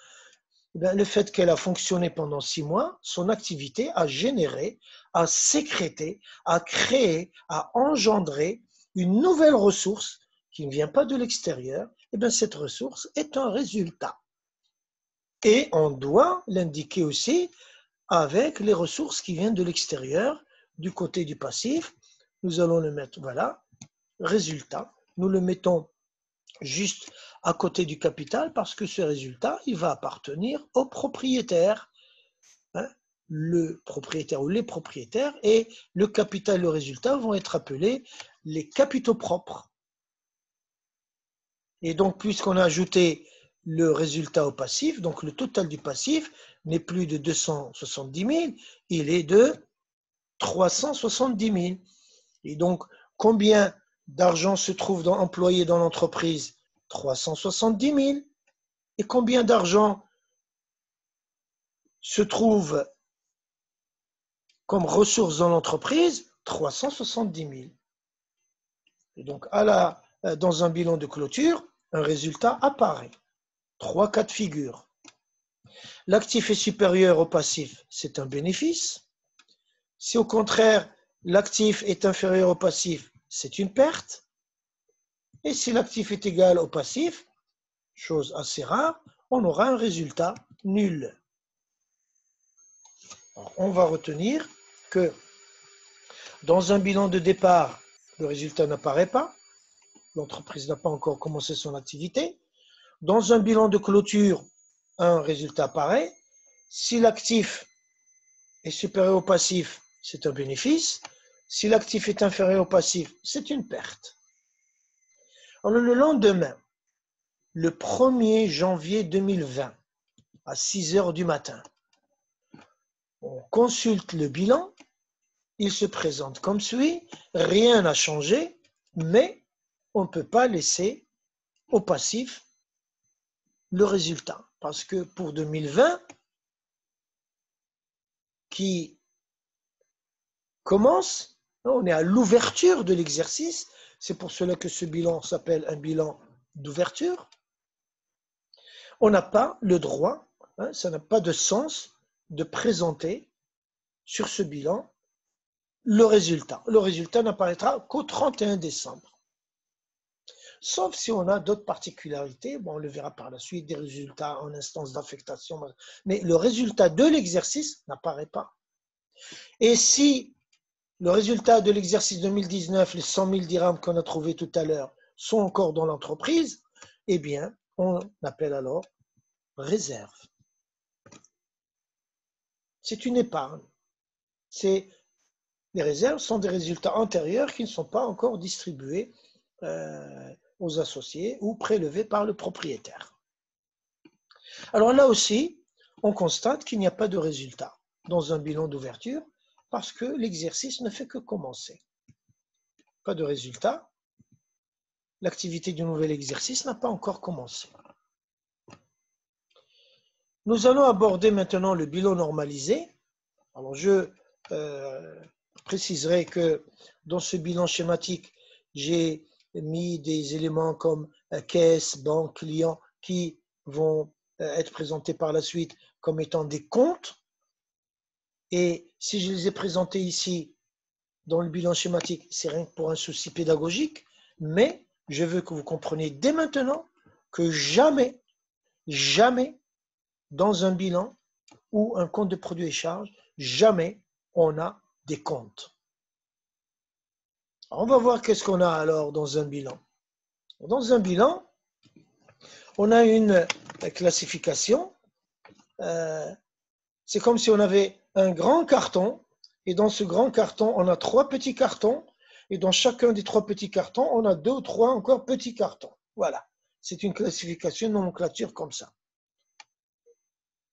Le fait qu'elle a fonctionné pendant 6 mois, son activité a généré, a sécrété, a créé, a engendré une nouvelle ressource qui ne vient pas de l'extérieur. Et bien cette ressource est un résultat. Et on doit l'indiquer aussi avec les ressources qui viennent de l'extérieur, du côté du passif. Nous allons le mettre, voilà, résultat. Nous le mettons juste à côté du capital parce que ce résultat, il va appartenir au propriétaire, le propriétaire ou les propriétaires, et le capital et le résultat vont être appelés les capitaux propres. Et donc, puisqu'on a ajouté le résultat au passif, donc le total du passif n'est plus de 270 000, il est de 370 000. Et donc, combien d'argent se trouve employé dans l'entreprise? 370 000. Et combien d'argent se trouve comme ressources dans l'entreprise? 370 000. Et donc, dans un bilan de clôture, un résultat apparaît. 3 cas de figure. L'actif est supérieur au passif, c'est un bénéfice. Si au contraire, l'actif est inférieur au passif, c'est une perte. Et si l'actif est égal au passif, chose assez rare, on aura un résultat nul. Alors, on va retenir que dans un bilan de départ, le résultat n'apparaît pas. L'entreprise n'a pas encore commencé son activité. Dans un bilan de clôture, un résultat apparaît. Si l'actif est supérieur au passif, c'est un bénéfice. Si l'actif est inférieur au passif, c'est une perte. Alors, le lendemain, le 1er janvier 2020, à 6 heures du matin, on consulte le bilan. Il se présente comme suit. Rien n'a changé, mais on ne peut pas laisser au passif le résultat. Parce que pour 2020, qui commence, on est à l'ouverture de l'exercice. C'est pour cela que ce bilan s'appelle un bilan d'ouverture. On n'a pas le droit, ça n'a pas de sens de présenter sur ce bilan le résultat. Le résultat n'apparaîtra qu'au 31 décembre. Sauf si on a d'autres particularités, bon, on le verra par la suite, des résultats en instance d'affectation, mais le résultat de l'exercice n'apparaît pas. Et si le résultat de l'exercice 2019, les 100 000 dirhams qu'on a trouvés tout à l'heure, sont encore dans l'entreprise, eh bien, on appelle alors réserve. C'est une épargne. Les réserves sont des résultats antérieurs qui ne sont pas encore distribués aux associés ou prélevés par le propriétaire. Alors là aussi, on constate qu'il n'y a pas de résultat dans un bilan d'ouverture parce que l'exercice ne fait que commencer. Pas de résultat. L'activité du nouvel exercice n'a pas encore commencé. Nous allons aborder maintenant le bilan normalisé. Alors je préciserai que dans ce bilan schématique, j'ai mis des éléments comme caisse, banque, client qui vont être présentés par la suite comme étant des comptes. Et si je les ai présentés ici dans le bilan schématique, c'est rien que pour un souci pédagogique, mais je veux que vous compreniez dès maintenant que jamais, jamais dans un bilan ou un compte de produits et charges, jamais on a des comptes. Alors on va voir qu'est-ce qu'on a alors dans un bilan. Dans un bilan, on a une classification. C'est comme si on avait un grand carton, et dans ce grand carton, on a 3 petits cartons, et dans chacun des 3 petits cartons, on a 2 ou 3 encore petits cartons. Voilà, c'est une classification, une nomenclature comme ça.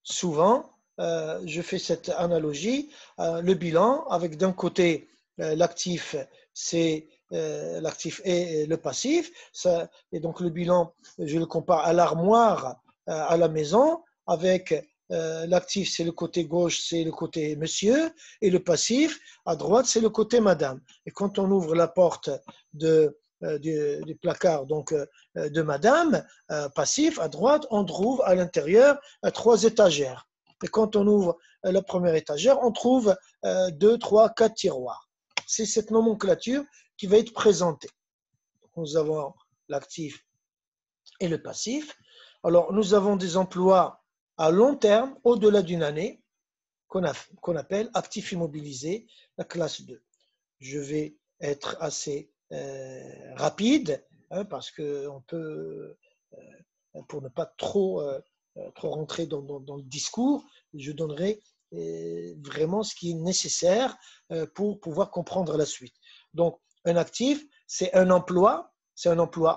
Souvent, je fais cette analogie, le bilan, avec d'un côté l'actif, c'est l'actif et le passif, ça, et donc le bilan, je le compare à l'armoire à la maison, avec l'actif, c'est le côté gauche, c'est le côté monsieur, et le passif, à droite, c'est le côté madame. Et quand on ouvre la porte du placard donc, de madame, passif, à droite, on trouve à l'intérieur 3 étagères. Et quand on ouvre la première étagère, on trouve 2, 3, 4 tiroirs. C'est cette nomenclature qui va être présentée. Nous avons l'actif et le passif. Alors, nous avons des emplois à long terme, au-delà d'une année, qu'on appelle actifs immobilisés, la classe 2. Je vais être assez rapide, parce qu'on peut, pour ne pas trop rentrer dans le discours, je donnerai vraiment ce qui est nécessaire pour pouvoir comprendre la suite. Donc, un actif, c'est un emploi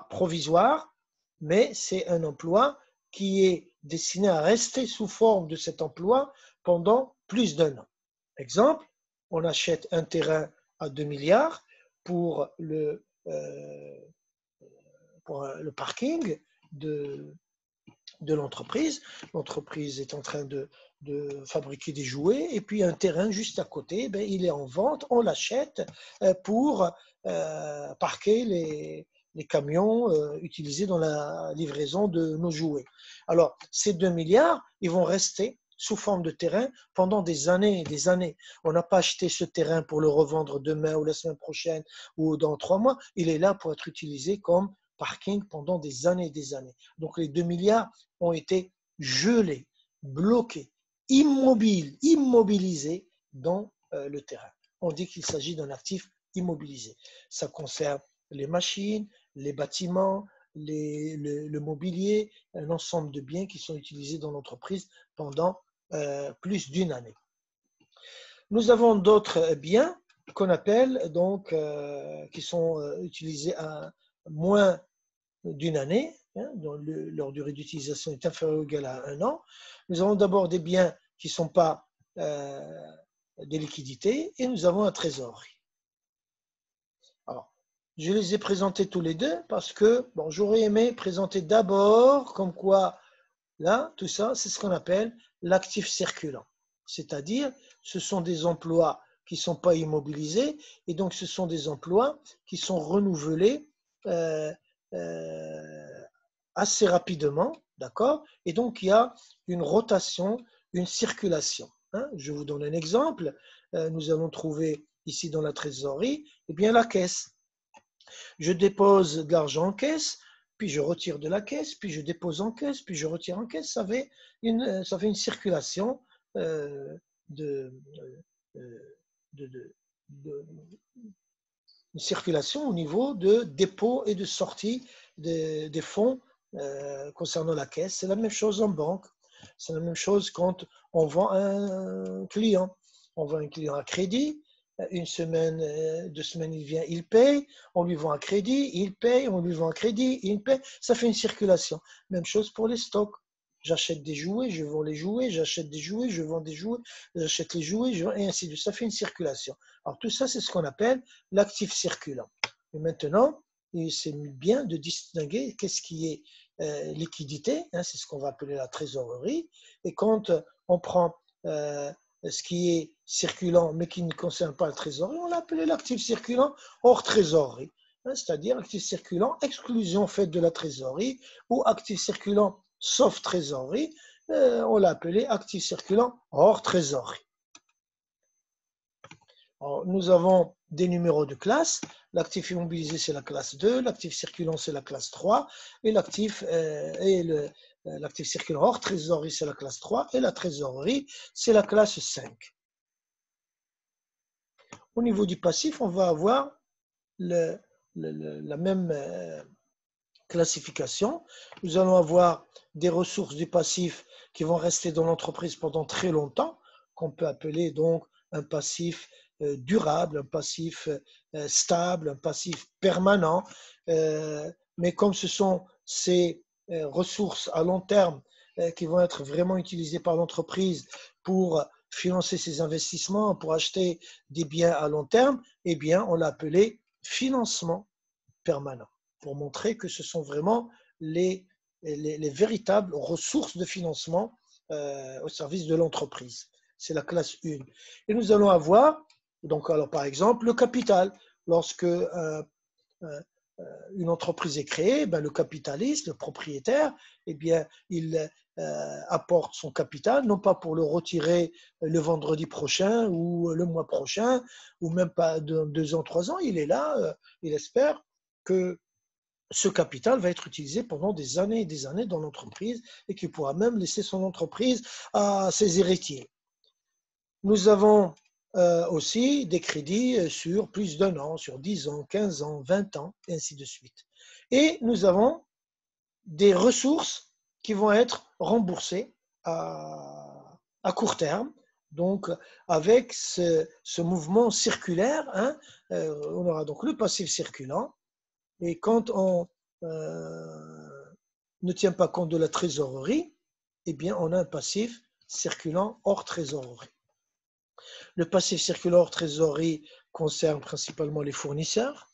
provisoire, mais c'est un emploi qui est destiné à rester sous forme de cet emploi pendant plus d'1 an. Exemple, on achète un terrain à 2 milliards pour le parking de l'entreprise. L'entreprise est en train de fabriquer des jouets et puis un terrain juste à côté, il est en vente, on l'achète pour parquer les camions utilisés dans la livraison de nos jouets. Alors, ces 2 milliards, ils vont rester sous forme de terrain pendant des années et des années. On n'a pas acheté ce terrain pour le revendre demain ou la semaine prochaine ou dans 3 mois. Il est là pour être utilisé comme parking pendant des années et des années. Donc les 2 milliards ont été gelés, bloqués, immobilisés dans le terrain. On dit qu'il s'agit d'un actif immobilisé. Ça concerne les machines, les bâtiments, le mobilier, un ensemble de biens qui sont utilisés dans l'entreprise pendant plus d'une année. Nous avons d'autres biens qu'on appelle donc qui sont utilisés à moins d'une année, hein, dont leur durée d'utilisation est inférieure ou égale à 1 an. Nous avons d'abord des biens qui ne sont pas des liquidités et nous avons la trésorerie. Alors, je les ai présentés tous les deux parce que bon, j'aurais aimé présenter d'abord comme quoi, là, tout ça, c'est ce qu'on appelle l'actif circulant. C'est-à-dire, ce sont des emplois qui ne sont pas immobilisés et donc ce sont des emplois qui sont renouvelés assez rapidement, d'accord? Et donc, il y a une rotation, une circulation. Hein? Je vous donne un exemple. Nous allons trouver ici dans la trésorerie, eh bien, la caisse. Je dépose de l'argent en caisse, puis je retire de la caisse, puis je dépose en caisse, puis je retire en caisse. Ça fait une circulation de, une circulation au niveau de dépôt et de sortie des fonds concernant la caisse. C'est la même chose en banque. C'est la même chose quand on vend un client. On vend un client à crédit. Une semaine, 2 semaines, il vient, il paye. On lui vend à crédit, il paye. On lui vend à crédit, il paye. Ça fait une circulation. Même chose pour les stocks. J'achète des jouets, je vends les jouets, j'achète des jouets, je vends des jouets, j'achète les jouets, et ainsi de suite. Ça fait une circulation. Alors tout ça, c'est ce qu'on appelle l'actif circulant. Et maintenant, c'est bien de distinguer qu'est-ce qui est liquidité, hein, c'est ce qu'on va appeler la trésorerie. Et quand on prend ce qui est circulant mais qui ne concerne pas la trésorerie, on l'a appelé l'actif circulant hors trésorerie. Hein, c'est-à-dire actif circulant, exclusion faite de la trésorerie, ou actif circulant sauf trésorerie, on l'a appelé actif circulant hors trésorerie. Alors, nous avons des numéros de classe. L'actif immobilisé, c'est la classe 2, l'actif circulant, c'est la classe 3, et l'actif circulant hors trésorerie, c'est la classe 3, et la trésorerie, c'est la classe 5. Au niveau du passif, on va avoir la même classification. Nous allons avoir des ressources du passif qui vont rester dans l'entreprise pendant très longtemps, qu'on peut appeler donc un passif durable, un passif stable, un passif permanent. Mais comme ce sont ces ressources à long terme qui vont être vraiment utilisées par l'entreprise pour financer ses investissements, pour acheter des biens à long terme, eh bien, on l'a appelé financement permanent, pour montrer que ce sont vraiment les véritables ressources de financement au service de l'entreprise. C'est la classe 1. Et nous allons avoir, donc, alors, par exemple, le capital. Lorsque une entreprise est créée, ben, le capitaliste, le propriétaire, eh bien, il apporte son capital, non pas pour le retirer le vendredi prochain ou le mois prochain, ou même pas dans 2 ans, 3 ans. Il est là, il espère que ce capital va être utilisé pendant des années et des années dans l'entreprise et qu'il pourra même laisser son entreprise à ses héritiers. Nous avons aussi des crédits sur plus d'1 an, sur 10 ans, 15 ans, 20 ans, et ainsi de suite. Et nous avons des ressources qui vont être remboursées à court terme. Donc, avec ce mouvement circulaire, hein, on aura donc le passif circulant. Et quand on ne tient pas compte de la trésorerie, eh bien, on a un passif circulant hors trésorerie. Le passif circulant hors trésorerie concerne principalement les fournisseurs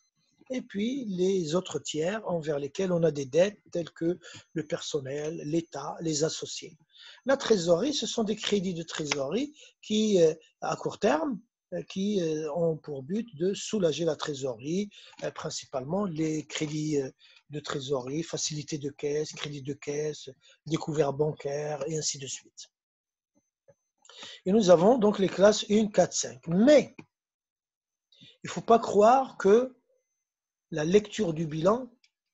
et puis les autres tiers envers lesquels on a des dettes telles que le personnel, l'État, les associés. La trésorerie, ce sont des crédits de trésorerie qui, à court terme, qui ont pour but de soulager la trésorerie, principalement les crédits de trésorerie, facilité de caisse, crédit de caisse, découvert bancaire et ainsi de suite. Et nous avons donc les classes 1, 4, 5. Mais il ne faut pas croire que la lecture du bilan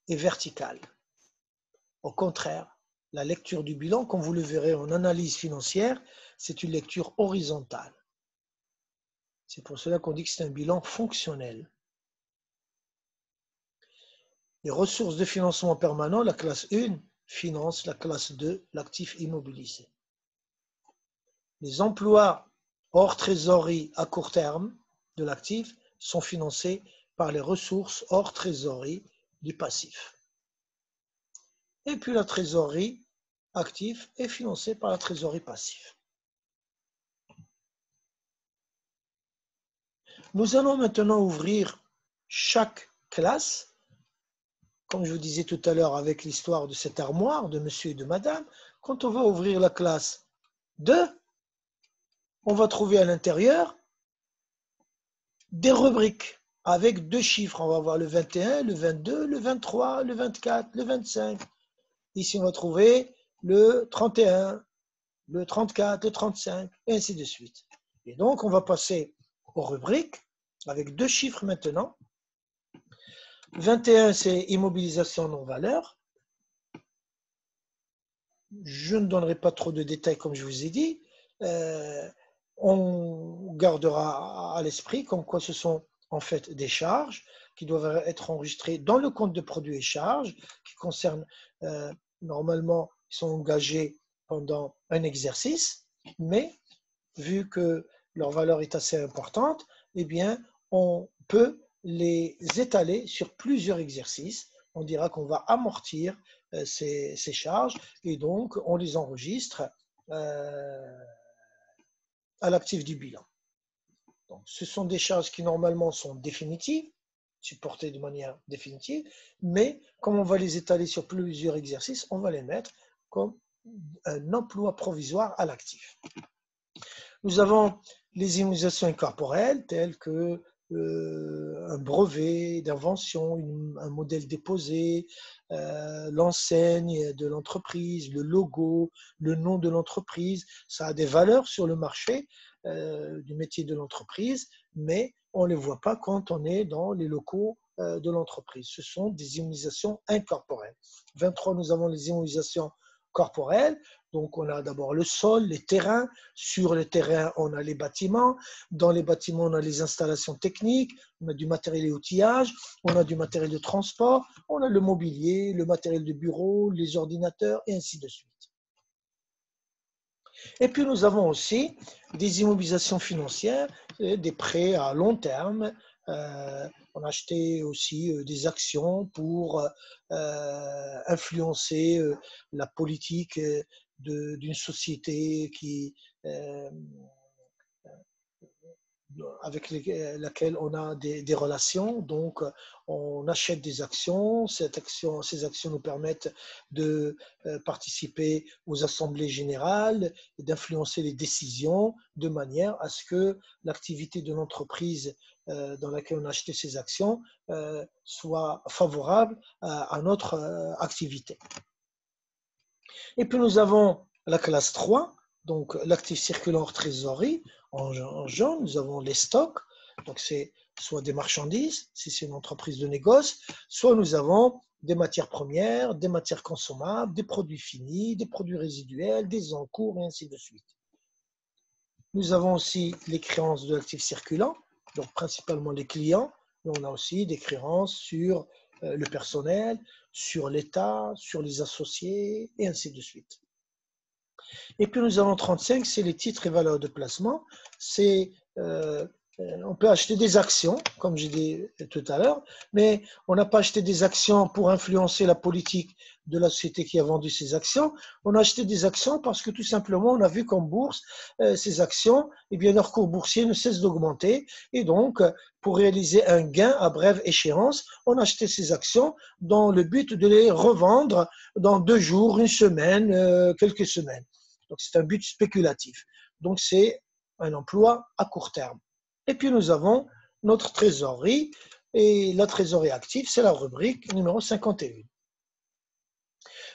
est verticale. Au contraire, la lecture du bilan, comme vous le verrez en analyse financière, c'est une lecture horizontale. C'est pour cela qu'on dit que c'est un bilan fonctionnel. Les ressources de financement permanent, la classe 1 finance la classe 2, l'actif immobilisé. Les emplois hors trésorerie à court terme de l'actif sont financés par les ressources hors trésorerie du passif. Et puis la trésorerie active est financée par la trésorerie passive. Nous allons maintenant ouvrir chaque classe, comme je vous disais tout à l'heure avec l'histoire de cette armoire de monsieur et de madame. Quand on va ouvrir la classe 2, on va trouver à l'intérieur des rubriques avec 2 chiffres. On va voir le 21, le 22, le 23, le 24, le 25. Ici, on va trouver le 31, le 34, le 35, et ainsi de suite. Et donc, on va passer aux rubriques avec 2 chiffres maintenant. 21, c'est immobilisation non-valeur. Je ne donnerai pas trop de détails comme je vous ai dit. On gardera à l'esprit comme quoi ce sont en fait des charges qui doivent être enregistrées dans le compte de produits et charges qui concernent, normalement, ils sont engagés pendant un exercice, mais vu que leur valeur est assez importante, eh bien, on peut les étaler sur plusieurs exercices. On dira qu'on va amortir ces charges et donc on les enregistre à l'actif du bilan. Donc, ce sont des charges qui normalement sont définitives, supportées de manière définitive, mais comme on va les étaler sur plusieurs exercices, on va les mettre comme un emploi provisoire à l'actif. Nous avons les immobilisations incorporelles telles que un brevet d'invention, un modèle déposé, l'enseigne de l'entreprise, le logo, le nom de l'entreprise. Ça a des valeurs sur le marché du métier de l'entreprise, mais on ne les voit pas quand on est dans les locaux de l'entreprise. Ce sont des immobilisations incorporelles. 23, nous avons les immobilisations corporelles. Donc, on a d'abord le sol, les terrains. Sur les terrains, on a les bâtiments. Dans les bâtiments, on a les installations techniques. On a du matériel et outillage. On a du matériel de transport. On a le mobilier, le matériel de bureau, les ordinateurs, et ainsi de suite. Et puis, nous avons aussi des immobilisations financières, des prêts à long terme. On a acheté aussi des actions pour influencer la politique d'une société avec laquelle on a des relations. Donc, on achète des actions. Ces actions nous permettent de participer aux assemblées générales et d'influencer les décisions de manière à ce que l'activité de l'entreprise dans laquelle on a acheté ces actions soit favorable à notre activité. Et puis, nous avons la classe 3, donc l'actif circulant hors trésorerie. En jaune, nous avons les stocks, donc c'est soit des marchandises, si c'est une entreprise de négoce, soit nous avons des matières premières, des matières consommables, des produits finis, des produits résiduels, des encours, et ainsi de suite. Nous avons aussi les créances de l'actif circulant, donc principalement les clients, mais on a aussi des créances sur le personnel, sur l'État, sur les associés, et ainsi de suite. Et puis nous avons 35, c'est les titres et valeurs de placement. On peut acheter des actions, comme j'ai dit tout à l'heure, mais on n'a pas acheté des actions pour influencer la politique de la société qui a vendu ces actions. On a acheté des actions parce que tout simplement, on a vu qu'en bourse, ces actions, eh bien, leur cours boursier ne cesse d'augmenter. Et donc, pour réaliser un gain à brève échéance, on a acheté ces actions dans le but de les revendre dans 2 jours, 1 semaine, quelques semaines. Donc, c'est un but spéculatif. Donc, c'est un emploi à court terme. Et puis, nous avons notre trésorerie. Et la trésorerie active, c'est la rubrique numéro 51.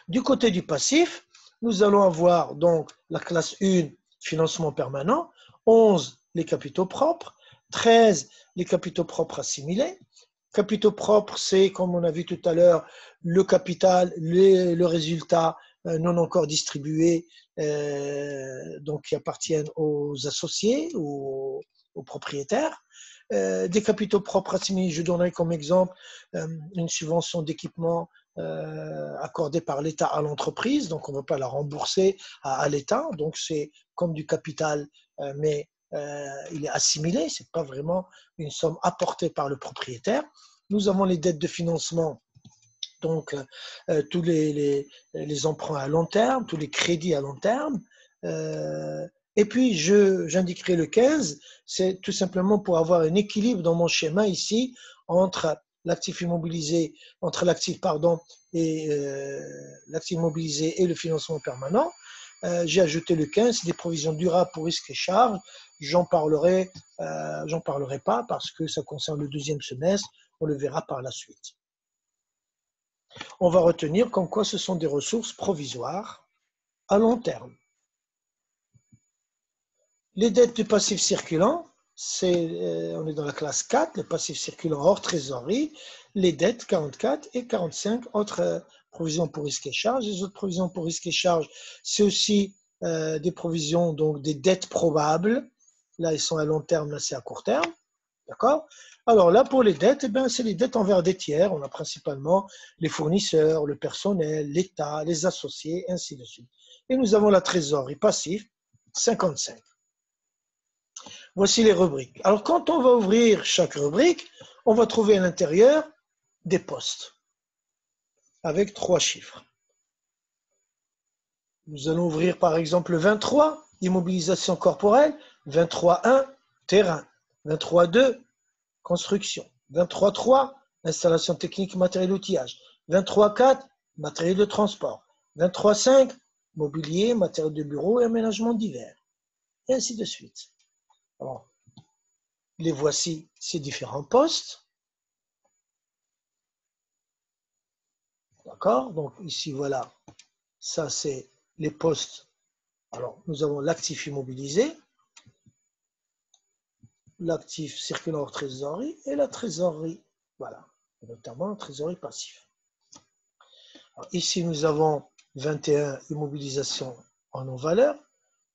Du côté du passif, nous allons avoir donc la classe 1 financement permanent, 11 les capitaux propres, 13 les capitaux propres assimilés. Capitaux propres, c'est, comme on a vu tout à l'heure, le capital, le résultat non encore distribué, donc qui appartiennent aux associés ou aux propriétaires. Des capitaux propres assimilés, je donnerai comme exemple une subvention d'équipement accordée par l'État à l'entreprise, donc on ne va pas la rembourser à l'État, donc c'est comme du capital, mais il est assimilé, ce n'est pas vraiment une somme apportée par le propriétaire. Nous avons les dettes de financement, donc tous les emprunts à long terme, tous les crédits à long terme. Et puis, j'indiquerai le 15, c'est tout simplement pour avoir un équilibre dans mon schéma ici entre l'actif immobilisé, entre l'actif, pardon, et l'actif immobilisé et le financement permanent. J'ai ajouté le 15, des provisions durables pour risques et charges. J'en parlerai pas parce que ça concerne le deuxième semestre. On le verra par la suite. On va retenir comme quoi ce sont des ressources provisoires à long terme. Les dettes du passif circulant, on est dans la classe 4, le passif circulant hors trésorerie, les dettes 44 et 45, autres provisions pour risques et charges. Les autres provisions pour risques et charges, c'est aussi des provisions, donc des dettes probables. Là, ils sont à long terme, là, c'est à court terme. D'accord? Alors là, pour les dettes, c'est les dettes envers des tiers. On a principalement les fournisseurs, le personnel, l'État, les associés, ainsi de suite. Et nous avons la trésorerie passive, 55. Voici les rubriques. Alors, quand on va ouvrir chaque rubrique, on va trouver à l'intérieur des postes avec 3 chiffres. Nous allons ouvrir par exemple le 23, immobilisation corporelle, 23.1, terrain, 23.2, construction, 23.3, installation technique, matériel, outillage, 23.4, matériel de transport, 23.5, mobilier, matériel de bureau et aménagement divers, et ainsi de suite. Alors, les voici ces différents postes. D'accord? Donc ici, voilà, ça c'est les postes. Alors, nous avons l'actif immobilisé, l'actif circulant hors trésorerie et la trésorerie. Voilà, notamment la trésorerie passive. Alors, ici, nous avons 21 immobilisation en non-valeur,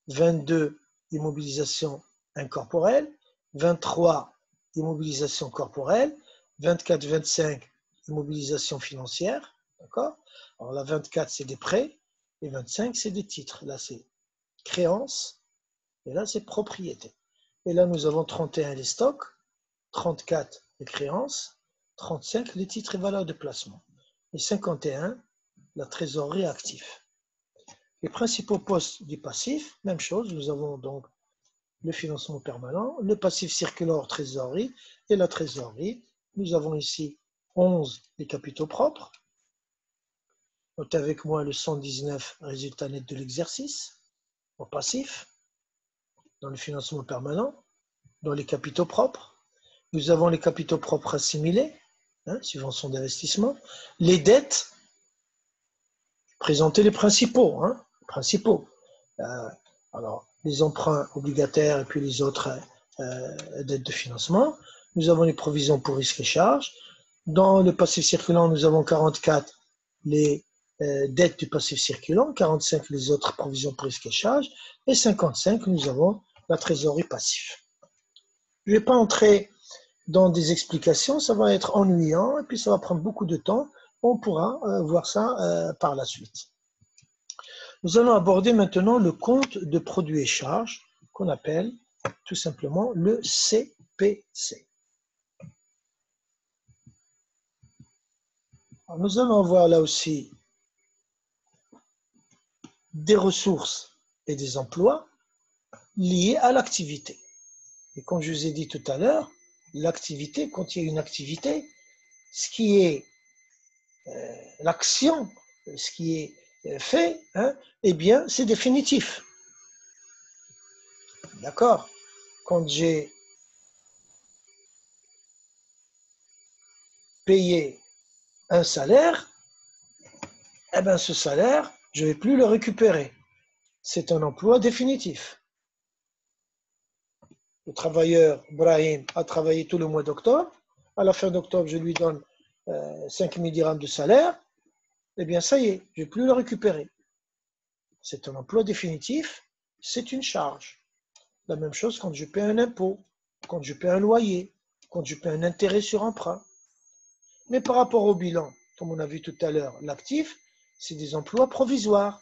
22 immobilisation incorporelle, 23 immobilisation corporelle, 24-25 immobilisation financière. D'accord? Alors, la 24, c'est des prêts et 25, c'est des titres. Là, c'est créance et là, c'est propriété. Et là, nous avons 31 les stocks, 34 les créances, 35 les titres et valeurs de placement et 51 la trésorerie active. Les principaux postes du passif, même chose, nous avons donc le financement permanent, le passif circulant hors trésorerie et la trésorerie. Nous avons ici 11 les capitaux propres. Notez avec moi le 119 résultat net de l'exercice au passif, dans le financement permanent, dans les capitaux propres. Nous avons les capitaux propres assimilés, subvention d'investissement, les dettes, présenter les principaux. Alors, les emprunts obligataires et puis les autres dettes de financement. Nous avons les provisions pour risques et charges. Dans le passif circulant, nous avons 44 les dettes du passif circulant, 45 les autres provisions pour risques et charges, et 55 nous avons la trésorerie passive. Je ne vais pas entrer dans des explications, ça va être ennuyant et puis ça va prendre beaucoup de temps. On pourra voir ça par la suite. Nous allons aborder maintenant le compte de produits et charges qu'on appelle tout simplement le CPC. Alors, nous allons voir là aussi des ressources et des emplois liés à l'activité. Et comme je vous ai dit tout à l'heure, l'activité, quand il y a une activité, ce qui est l'action, ce qui est fait, eh bien, c'est définitif. D'accord? Quand j'ai payé un salaire, eh bien, ce salaire, je ne vais plus le récupérer. C'est un emploi définitif. le travailleur Brahim a travaillé tout le mois d'octobre, à la fin d'octobre, je lui donne 5 000 dirhams de salaire, eh bien ça y est, je ne vais plus le récupérer. C'est un emploi définitif, c'est une charge. La même chose quand je paie un impôt, quand je paie un loyer, quand je paie un intérêt sur emprunt. Mais par rapport au bilan, comme on a vu tout à l'heure, l'actif, c'est des emplois provisoires.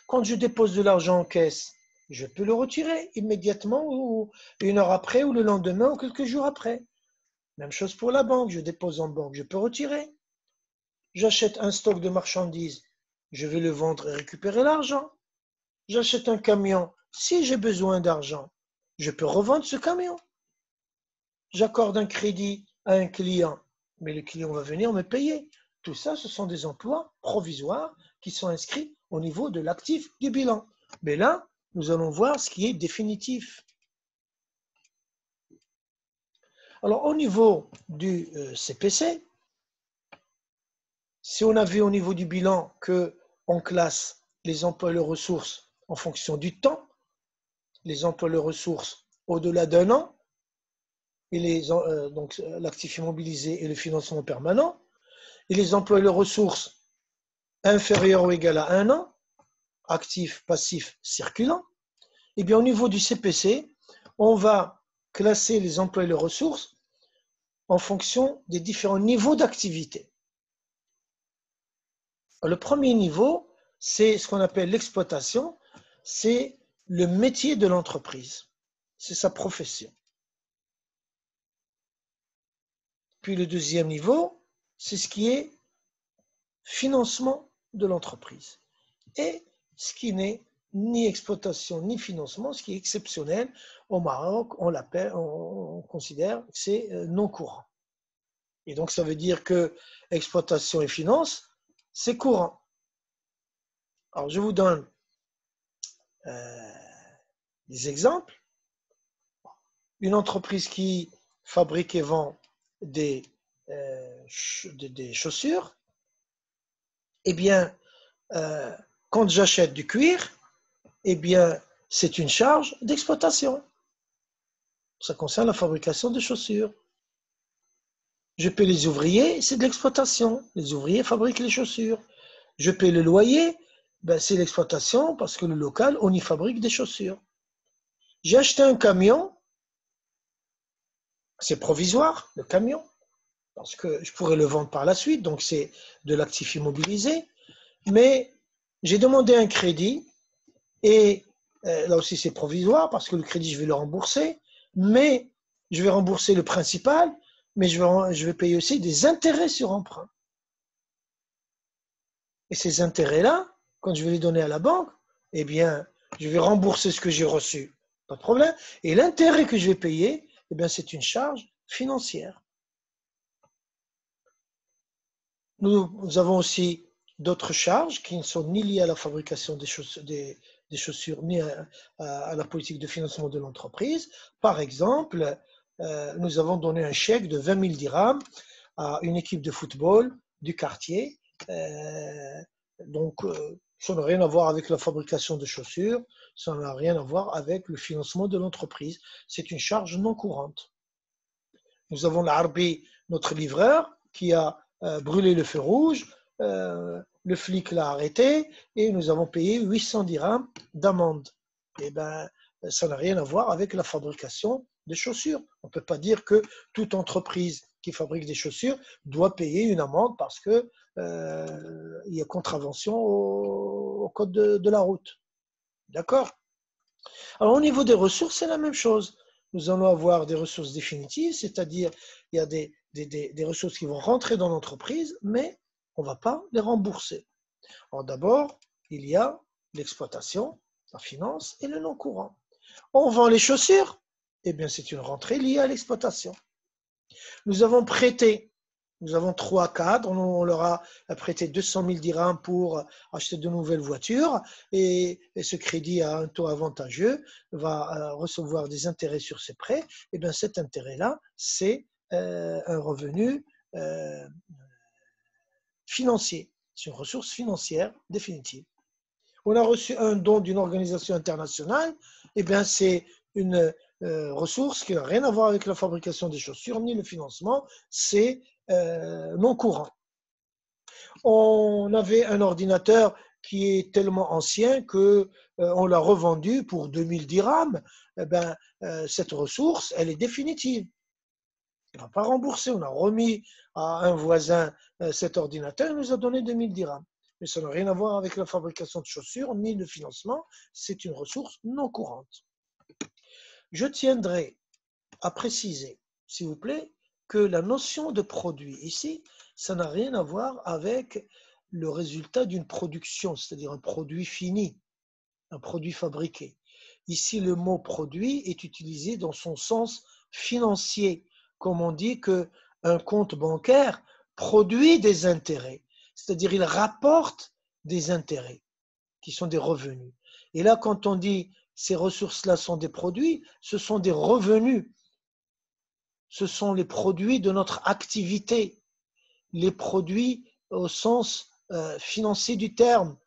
Quand je dépose de l'argent en caisse, je peux le retirer immédiatement ou une heure après ou le lendemain ou quelques jours après. Même chose pour la banque, je dépose en banque, je peux retirer. J'achète un stock de marchandises, je vais le vendre et récupérer l'argent. J'achète un camion, si j'ai besoin d'argent, je peux revendre ce camion. J'accorde un crédit à un client, mais le client va venir me payer. Tout ça, ce sont des emplois provisoires qui sont inscrits au niveau de l'actif du bilan. Mais là, nous allons voir ce qui est définitif. Alors, au niveau du CPC, si on a vu au niveau du bilan qu'on classe les emplois et les ressources en fonction du temps, les emplois et les ressources au-delà d'un an, et donc l'actif immobilisé et le financement permanent, et les emplois et les ressources inférieurs ou égal à un an, actif, passif, circulant, et bien au niveau du CPC, on va classer les emplois et les ressources en fonction des différents niveaux d'activité. Le premier niveau, c'est ce qu'on appelle l'exploitation, c'est le métier de l'entreprise, c'est sa profession. Puis le deuxième niveau, c'est ce qui est financement de l'entreprise. Et ce qui n'est ni exploitation ni financement, ce qui est exceptionnel, au Maroc, on considère que c'est non courant. Et donc ça veut dire que exploitation et finance, c'est courant. Alors je vous donne des exemples. Une entreprise qui fabrique et vend des chaussures, eh bien, quand j'achète du cuir, eh bien, c'est une charge d'exploitation. Ça concerne la fabrication de chaussures. Je paie les ouvriers, c'est de l'exploitation. Les ouvriers fabriquent les chaussures. Je paie le loyer, ben, c'est l'exploitation parce que le local, on y fabrique des chaussures. J'ai acheté un camion, c'est provisoire, le camion, parce que je pourrais le vendre par la suite, donc c'est de l'actif immobilisé. Mais j'ai demandé un crédit et là aussi c'est provisoire parce que le crédit, je vais le rembourser, mais je vais rembourser le principal, mais je vais payer aussi des intérêts sur emprunt. Et ces intérêts-là, quand je vais les donner à la banque, eh bien, je vais rembourser ce que j'ai reçu, pas de problème. Et l'intérêt que je vais payer, eh bien, c'est une charge financière. Nous avons aussi d'autres charges qui ne sont ni liées à la fabrication des chaussures ni à la politique de financement de l'entreprise. Par exemple, nous avons donné un chèque de 20 000 dirhams à une équipe de football du quartier. Donc, ça n'a rien à voir avec la fabrication de chaussures, ça n'a rien à voir avec le financement de l'entreprise. C'est une charge non courante. Nous avons l'Arbi, notre livreur, qui a brûlé le feu rouge, le flic l'a arrêté et nous avons payé 800 dirhams d'amende. Eh bien, ça n'a rien à voir avec la fabrication des chaussures. On ne peut pas dire que toute entreprise qui fabrique des chaussures doit payer une amende parce qu'il y a contravention au code de la route. D'accord? Alors, au niveau des ressources, c'est la même chose. Nous allons avoir des ressources définitives, c'est-à-dire il y a des ressources qui vont rentrer dans l'entreprise, mais on ne va pas les rembourser. Alors d'abord, il y a l'exploitation, la finance et le non-courant. On vend les chaussures, eh bien c'est une rentrée liée à l'exploitation. Nous avons prêté, nous avons 3 cadres, on leur a prêté 200 000 dirhams pour acheter de nouvelles voitures et ce crédit à un taux avantageux va recevoir des intérêts sur ses prêts. Et bien cet intérêt-là, c'est un revenu financier, c'est une ressource financière définitive. On a reçu un don d'une organisation internationale, et bien c'est une ressource qui n'a rien à voir avec la fabrication des chaussures ni le financement, c'est non courant. On avait un ordinateur qui est tellement ancien que on l'a revendu pour 2000 dirhams. Eh ben, cette ressource, elle est définitive. On n'a pas remboursé, on a remis à un voisin cet ordinateur, il nous a donné 2000 dirhams. Mais ça n'a rien à voir avec la fabrication de chaussures ni le financement, c'est une ressource non courante. Je tiendrai à préciser, s'il vous plaît, que la notion de produit ici, ça n'a rien à voir avec le résultat d'une production, c'est-à-dire un produit fini, un produit fabriqué. Ici, le mot produit est utilisé dans son sens financier, comme on dit qu'un compte bancaire produit des intérêts, c'est-à-dire il rapporte des intérêts qui sont des revenus. Et là, quand on dit ces ressources-là sont des produits, ce sont des revenus. Ce sont les produits de notre activité, les produits au sens financier du terme.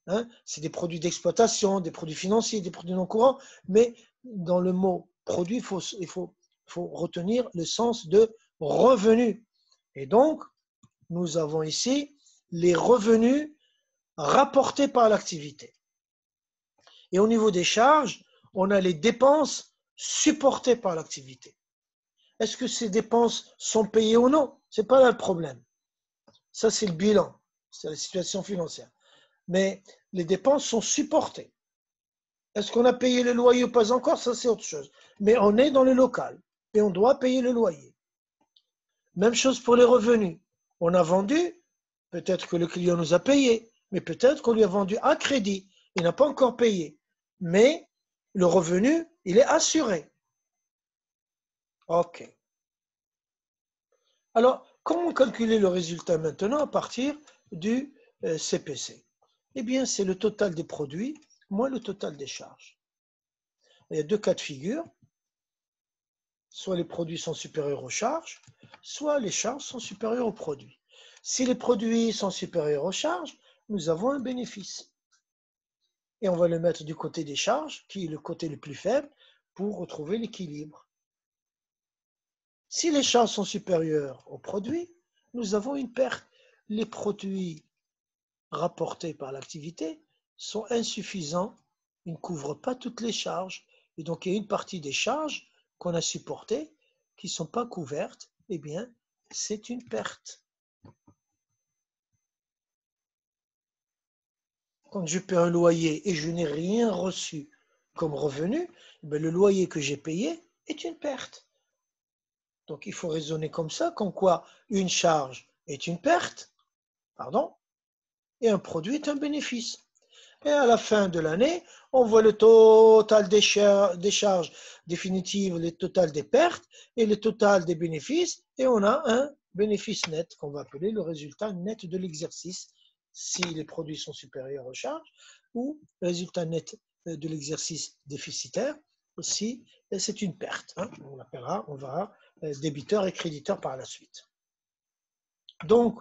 Hein, c'est des produits d'exploitation, des produits financiers, des produits non courants, mais dans le mot produit, il faut retenir le sens de revenu. Et donc, nous avons ici les revenus rapportés par l'activité. Et au niveau des charges, on a les dépenses supportées par l'activité. Est-ce que ces dépenses sont payées ou non? Ce n'est pas là le problème. Ça, c'est le bilan, c'est la situation financière. Mais les dépenses sont supportées. Est-ce qu'on a payé le loyer ou pas encore? Ça, c'est autre chose. Mais on est dans le local et on doit payer le loyer. Même chose pour les revenus. On a vendu, peut-être que le client nous a payé, mais peut-être qu'on lui a vendu à crédit. Il n'a pas encore payé. Mais le revenu, il est assuré. OK. Alors, comment calculer le résultat maintenant à partir du CPC? Eh bien, c'est le total des produits moins le total des charges. Il y a deux cas de figure. Soit les produits sont supérieurs aux charges, soit les charges sont supérieures aux produits. Si les produits sont supérieurs aux charges, nous avons un bénéfice. Et on va le mettre du côté des charges, qui est le côté le plus faible, pour retrouver l'équilibre. Si les charges sont supérieures aux produits, nous avons une perte. Les produits rapportés par l'activité sont insuffisants, ils ne couvrent pas toutes les charges. Et donc, il y a une partie des charges qu'on a supportées qui ne sont pas couvertes. Eh bien, c'est une perte. Quand je paie un loyer et je n'ai rien reçu comme revenu, le loyer que j'ai payé est une perte. Donc, il faut raisonner comme ça, comme quoi une charge est une perte, pardon, et un produit est un bénéfice. Et à la fin de l'année, on voit le total des charges définitives, le total des pertes et le total des bénéfices, et on a un bénéfice net qu'on va appeler le résultat net de l'exercice si les produits sont supérieurs aux charges, ou le résultat net de l'exercice déficitaire si c'est une perte. Hein. On verra débiteur et créditeur par la suite. Donc,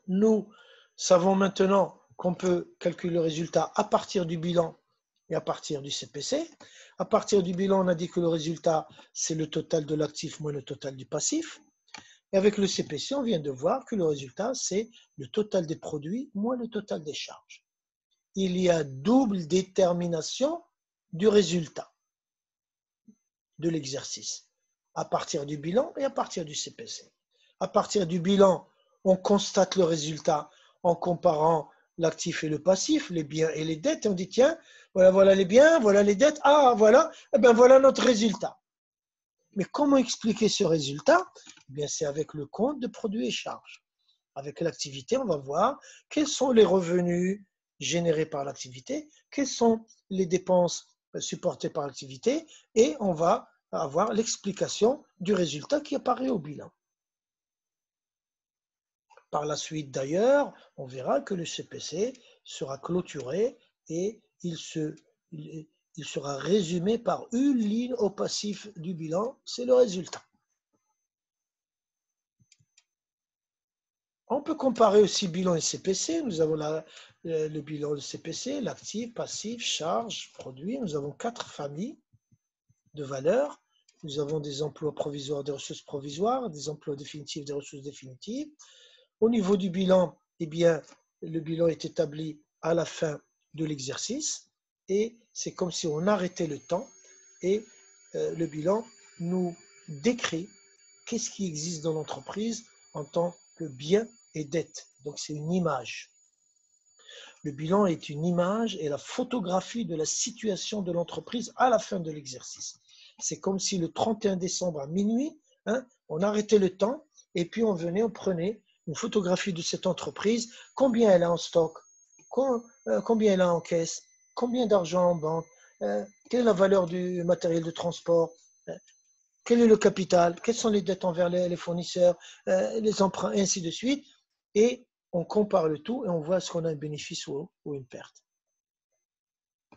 nous savons maintenant qu'on peut calculer le résultat à partir du bilan et à partir du CPC. À partir du bilan, on a dit que le résultat, c'est le total de l'actif moins le total du passif. Et avec le CPC, on vient de voir que le résultat, c'est le total des produits moins le total des charges. Il y a double détermination du résultat de l'exercice, à partir du bilan et à partir du CPC. À partir du bilan, on constate le résultat en comparant l'actif et le passif, les biens et les dettes, et on dit tiens, voilà les biens, voilà les dettes, ah voilà, eh bien voilà notre résultat. Mais comment expliquer ce résultat? Eh bien, c'est avec le compte de produits et charges. Avec l'activité, on va voir quels sont les revenus générés par l'activité, quelles sont les dépenses supportées par l'activité, et on va avoir l'explication du résultat qui apparaît au bilan. Par la suite, d'ailleurs, on verra que le CPC sera clôturé et il sera résumé par une ligne au passif du bilan, c'est le résultat. On peut comparer aussi bilan et CPC. Nous avons le bilan de CPC, l'actif, passif, charge, produit. Nous avons 4 familles de valeur. Nous avons des emplois provisoires, des ressources provisoires, des emplois définitifs, des ressources définitives. Au niveau du bilan, eh bien, le bilan est établi à la fin de l'exercice et c'est comme si on arrêtait le temps et le bilan nous décrit qu'est-ce qui existe dans l'entreprise en tant que biens et dettes. Donc c'est une image. Le bilan est une image et la photographie de la situation de l'entreprise à la fin de l'exercice. C'est comme si le 31 décembre à minuit, on arrêtait le temps et puis on venait, on prenait une photographie de cette entreprise, combien elle a en stock, combien elle a en caisse, combien d'argent en banque, quelle est la valeur du matériel de transport, quel est le capital, quelles sont les dettes envers les fournisseurs, les emprunts, et ainsi de suite. Et on compare le tout et on voit ce qu'on a un bénéfice ou une perte.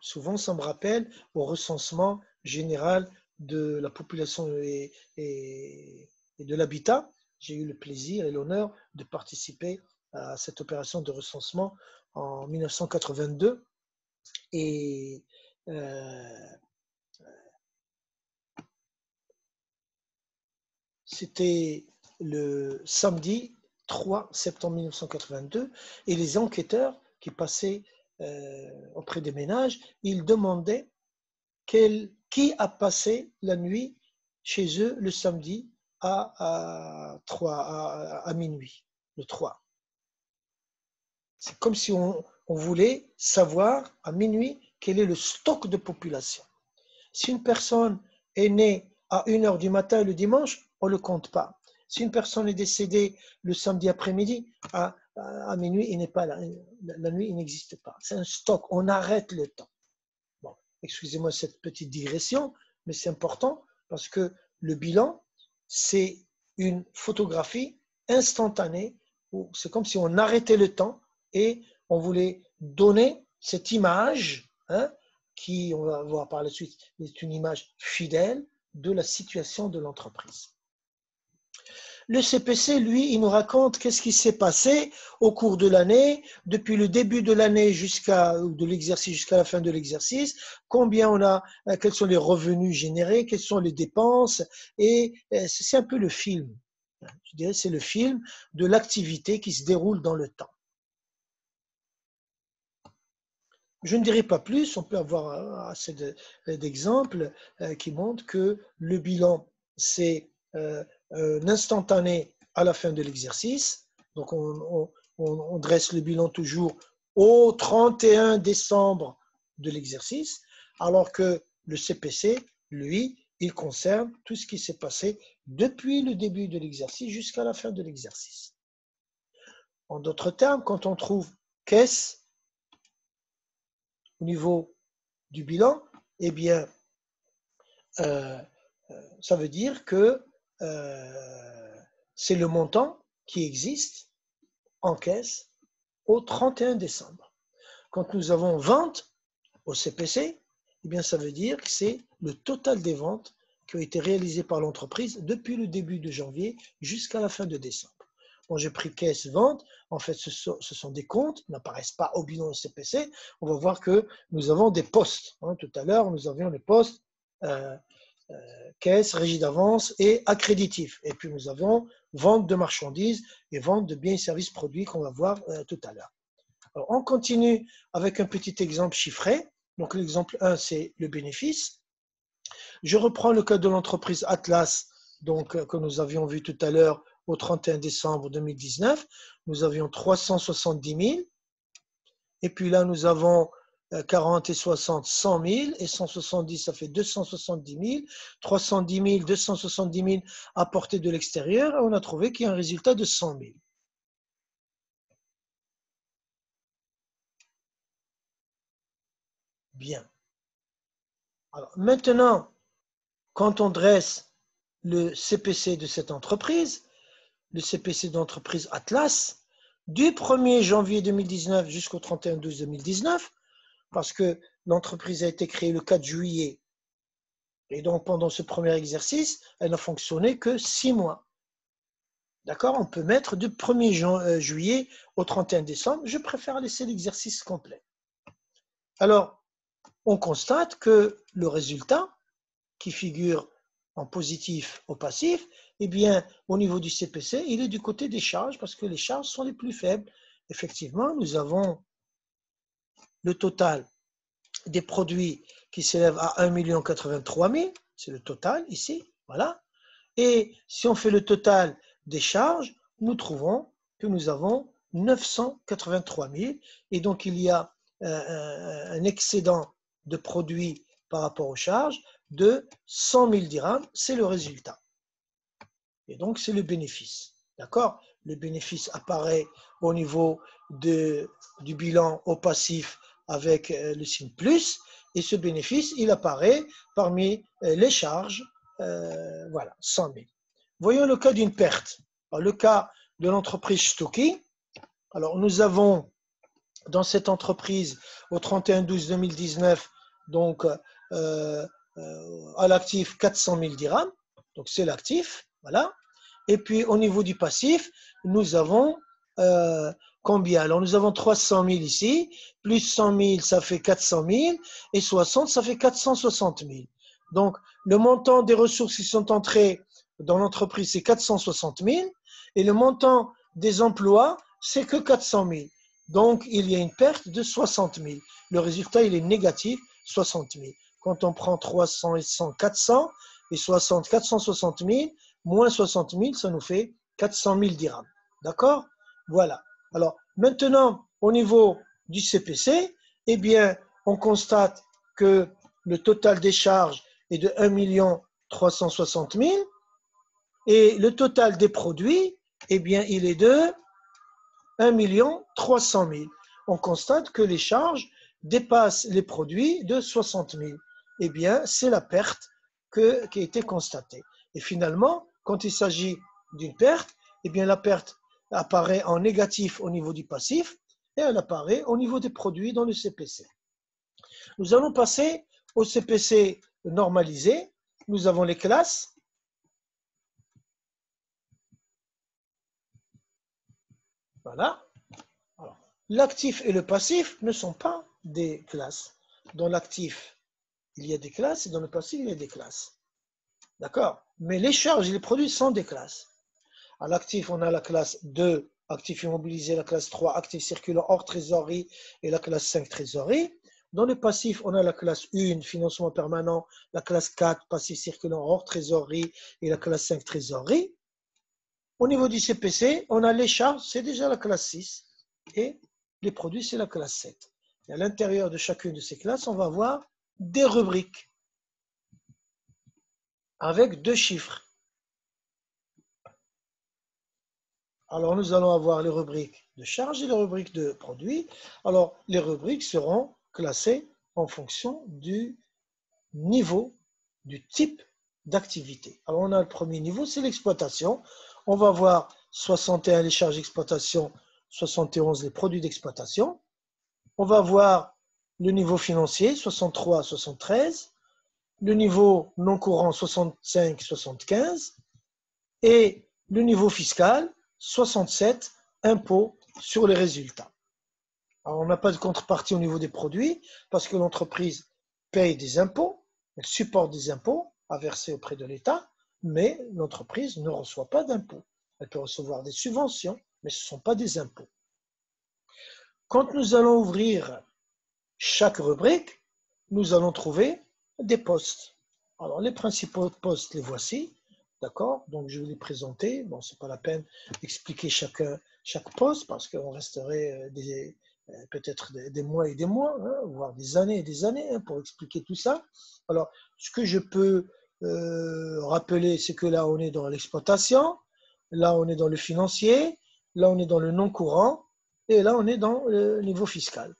Souvent, ça me rappelle au recensement général de la population et de l'habitat. J'ai eu le plaisir et l'honneur de participer à cette opération de recensement en 1982. Et c'était le samedi 3 septembre 1982 et les enquêteurs qui passaient auprès des ménages, ils demandaient qui a passé la nuit chez eux le samedi à minuit, le 3. C'est comme si on voulait savoir à minuit quel est le stock de population. Si une personne est née à 1h du matin le dimanche, on ne le compte pas. Si une personne est décédée le samedi après-midi, à minuit, il n'est pas là. La nuit, il n'existe pas. C'est un stock. On arrête le temps. Bon, excusez-moi cette petite digression, mais c'est important parce que le bilan, c'est une photographie instantanée. C'est comme si on arrêtait le temps et on voulait donner cette image, qui, on va voir par la suite, est une image fidèle de la situation de l'entreprise. Le CPC, lui, il nous raconte qu'est-ce qui s'est passé au cours de l'année, depuis le début de l'année de l'exercice jusqu'à la fin de l'exercice, combien on a, quels sont les revenus générés, quelles sont les dépenses, et c'est un peu le film. Je dirais c'est le film de l'activité qui se déroule dans le temps. Je ne dirai pas plus, on peut avoir assez d'exemples qui montrent que le bilan, c'est un instantané à la fin de l'exercice. Donc, on dresse le bilan toujours au 31 décembre de l'exercice, alors que le CPC, lui, il concerne tout ce qui s'est passé depuis le début de l'exercice jusqu'à la fin de l'exercice. En d'autres termes, quand on trouve caisse au niveau du bilan, eh bien, ça veut dire que c'est le montant qui existe en caisse au 31 décembre. Quand nous avons vente au CPC, eh bien, ça veut dire que c'est le total des ventes qui ont été réalisées par l'entreprise depuis le début de janvier jusqu'à la fin de décembre. Bon, j'ai pris caisse vente. En fait, ce sont des comptes qui n'apparaissent pas au bilan au CPC. On va voir que nous avons des postes. Tout à l'heure, nous avions les postes caisse, régie d'avance et accréditif. Et puis, nous avons vente de marchandises et vente de biens et services produits qu'on va voir tout à l'heure. Alors, on continue avec un petit exemple chiffré. Donc, l'exemple 1, c'est le bénéfice. Je reprends le cas de l'entreprise Atlas, donc, que nous avions vu tout à l'heure au 31 décembre 2019. Nous avions 370 000. Et puis là, nous avons 40 et 60, 100 000. Et 170, ça fait 270 000. 310 000, 270 000 apportés de l'extérieur. Et on a trouvé qu'il y a un résultat de 100 000. Bien. Alors, maintenant, quand on dresse le CPC de cette entreprise, le CPC d'entreprise Atlas, du 1er janvier 2019 jusqu'au 31/12/2019, parce que l'entreprise a été créée le 4 juillet. Et donc, pendant ce premier exercice, elle n'a fonctionné que 6 mois. D'accord? On peut mettre du 1er juillet au 31 décembre. Je préfère laisser l'exercice complet. Alors, on constate que le résultat, qui figure en positif au passif, eh bien, au niveau du CPC, il est du côté des charges parce que les charges sont les plus faibles. Effectivement, nous avons le total des produits qui s'élève à 1 083 000, c'est le total ici, voilà. Et si on fait le total des charges, nous trouvons que nous avons 983 000 et donc il y a un excédent de produits par rapport aux charges de 100 000 dirhams, c'est le résultat. Et donc c'est le bénéfice, d'accord? Le bénéfice apparaît au niveau du bilan au passif avec le signe plus, et ce bénéfice, il apparaît parmi les charges, voilà, 100 000. Voyons le cas d'une perte. Alors, le cas de l'entreprise Stocky. Alors, nous avons dans cette entreprise au 31/12/2019, donc à l'actif 400 000 dirhams, donc c'est l'actif, voilà. Et puis au niveau du passif, nous avons combien? Alors nous avons 300 000 ici, plus 100 000, ça fait 400 000, et 60, ça fait 460 000. Donc le montant des ressources qui sont entrées dans l'entreprise, c'est 460 000, et le montant des emplois, c'est que 400 000. Donc il y a une perte de 60 000. Le résultat, il est négatif, 60 000. Quand on prend 300 et 100, 400, et 60, 460 000, moins 60 000, ça nous fait 400 000 dirhams. D'accord? Voilà. Alors, maintenant, au niveau du CPC, eh bien, on constate que le total des charges est de 1 360 000 et le total des produits, eh bien, il est de 1 300 000. On constate que les charges dépassent les produits de 60 000. Eh bien, c'est la perte qui a été constatée. Et finalement, quand il s'agit d'une perte, eh bien, la perte apparaît en négatif au niveau du passif et elle apparaît au niveau des produits dans le CPC. Nous allons passer au CPC normalisé. Nous avons les classes. Voilà. L'actif et le passif ne sont pas des classes. Dans l'actif, il y a des classes et dans le passif, il y a des classes. D'accord? Mais les charges et les produits sont des classes. À l'actif, on a la classe 2, actif immobilisé, la classe 3, actif circulant hors trésorerie et la classe 5, trésorerie. Dans le passif, on a la classe 1, financement permanent, la classe 4, passif circulant hors trésorerie et la classe 5, trésorerie. Au niveau du CPC, on a les charges, c'est déjà la classe 6 et les produits, c'est la classe 7. Et à l'intérieur de chacune de ces classes, on va avoir des rubriques avec 2 chiffres. Alors, nous allons avoir les rubriques de charges et les rubriques de produits. Alors, les rubriques seront classées en fonction du niveau, du type d'activité. Alors, on a le premier niveau, c'est l'exploitation. On va voir 61 les charges d'exploitation, 71 les produits d'exploitation. On va voir le niveau financier, 63, 73. Le niveau non courant, 65, 75. Et le niveau fiscal, 67, impôts sur les résultats. Alors, on n'a pas de contrepartie au niveau des produits parce que l'entreprise paye des impôts, elle supporte des impôts à verser auprès de l'État, mais l'entreprise ne reçoit pas d'impôts. Elle peut recevoir des subventions, mais ce ne sont pas des impôts. Quand nous allons ouvrir chaque rubrique, nous allons trouver des postes. Alors, les principaux postes, les voici. D'accord? Donc, je vais les présenter. Bon, ce n'est pas la peine d'expliquer chaque poste parce qu'on resterait peut-être des mois et des mois, hein, voire des années et des années hein, pour expliquer tout ça. Alors, ce que je peux rappeler, c'est que là, on est dans l'exploitation, là, on est dans le financier, là, on est dans le non-courant et là, on est dans le niveau fiscal.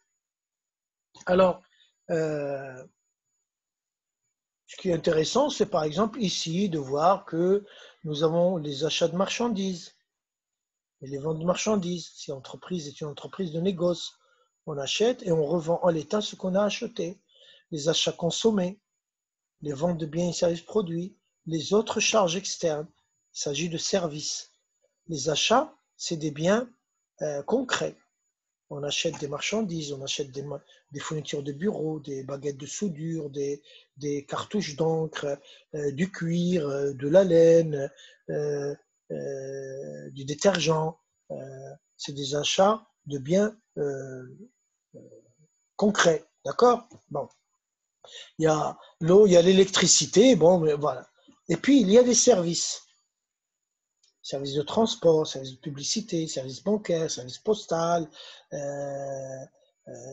Alors, ce qui est intéressant, c'est par exemple ici de voir que nous avons les achats de marchandises et les ventes de marchandises. Si l'entreprise est une entreprise de négoce, on achète et on revend en l'état ce qu'on a acheté. Les achats consommés, les ventes de biens et services produits, les autres charges externes. Il s'agit de services. Les achats, c'est des biens concrets. On achète des marchandises, on achète des fournitures de bureau, des baguettes de soudure, des cartouches d'encre, du cuir, de la laine, du détergent. C'est des achats de biens concrets. D'accord? Bon. Il y a l'eau, il y a l'électricité, bon, mais voilà. Et puis, il y a des services. Services de transport, services de publicité, services bancaires, services postaux,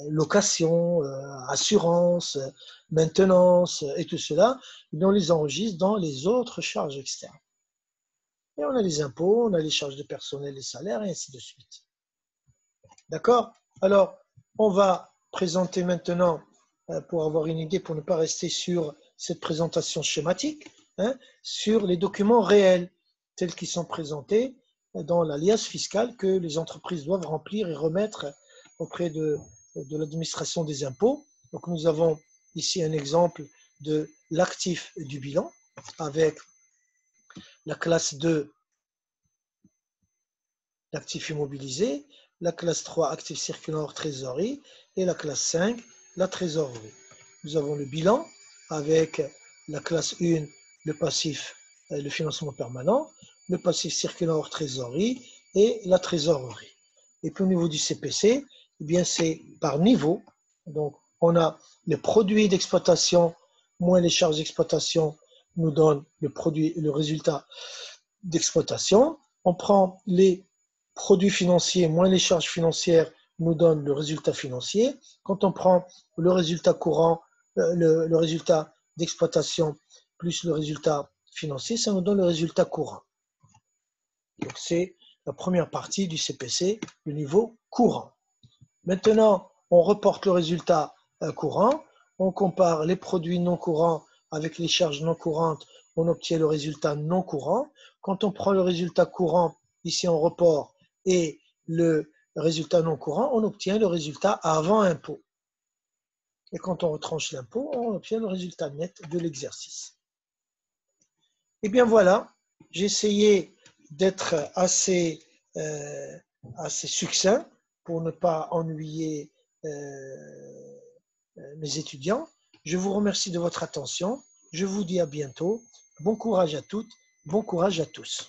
location, assurance, maintenance et tout cela. Et on les enregistre dans les autres charges externes. Et on a les impôts, on a les charges de personnel, les salaires et ainsi de suite. D'accord? Alors, on va présenter maintenant, pour avoir une idée, pour ne pas rester sur cette présentation schématique, sur les documents réels tels qu'ils sont présentés dans la liasse fiscale que les entreprises doivent remplir et remettre auprès de l'administration des impôts. Donc, nous avons ici un exemple de l'actif du bilan avec la classe 2, l'actif immobilisé, la classe 3, actifs circulant hors trésorerie, et la classe 5, la trésorerie. Nous avons le bilan avec la classe 1, le passif, le financement permanent, le passif circulant hors trésorerie et la trésorerie. Et puis au niveau du CPC, eh bien c'est par niveau. Donc on a les produits d'exploitation moins les charges d'exploitation nous donnent le résultat d'exploitation. On prend les produits financiers moins les charges financières nous donnent le résultat financier. Quand on prend le résultat courant, le résultat d'exploitation plus le résultat financier, ça nous donne le résultat courant. Donc c'est la première partie du CPC, le niveau courant. Maintenant, on reporte le résultat courant, on compare les produits non courants avec les charges non courantes, on obtient le résultat non courant. Quand on prend le résultat courant, ici on report, et le résultat non courant, on obtient le résultat avant impôt. Et quand on retranche l'impôt, on obtient le résultat net de l'exercice. Et bien voilà, j'ai essayé d'être assez succinct pour ne pas ennuyer mes étudiants. Je vous remercie de votre attention. Je vous dis à bientôt. Bon courage à toutes, bon courage à tous.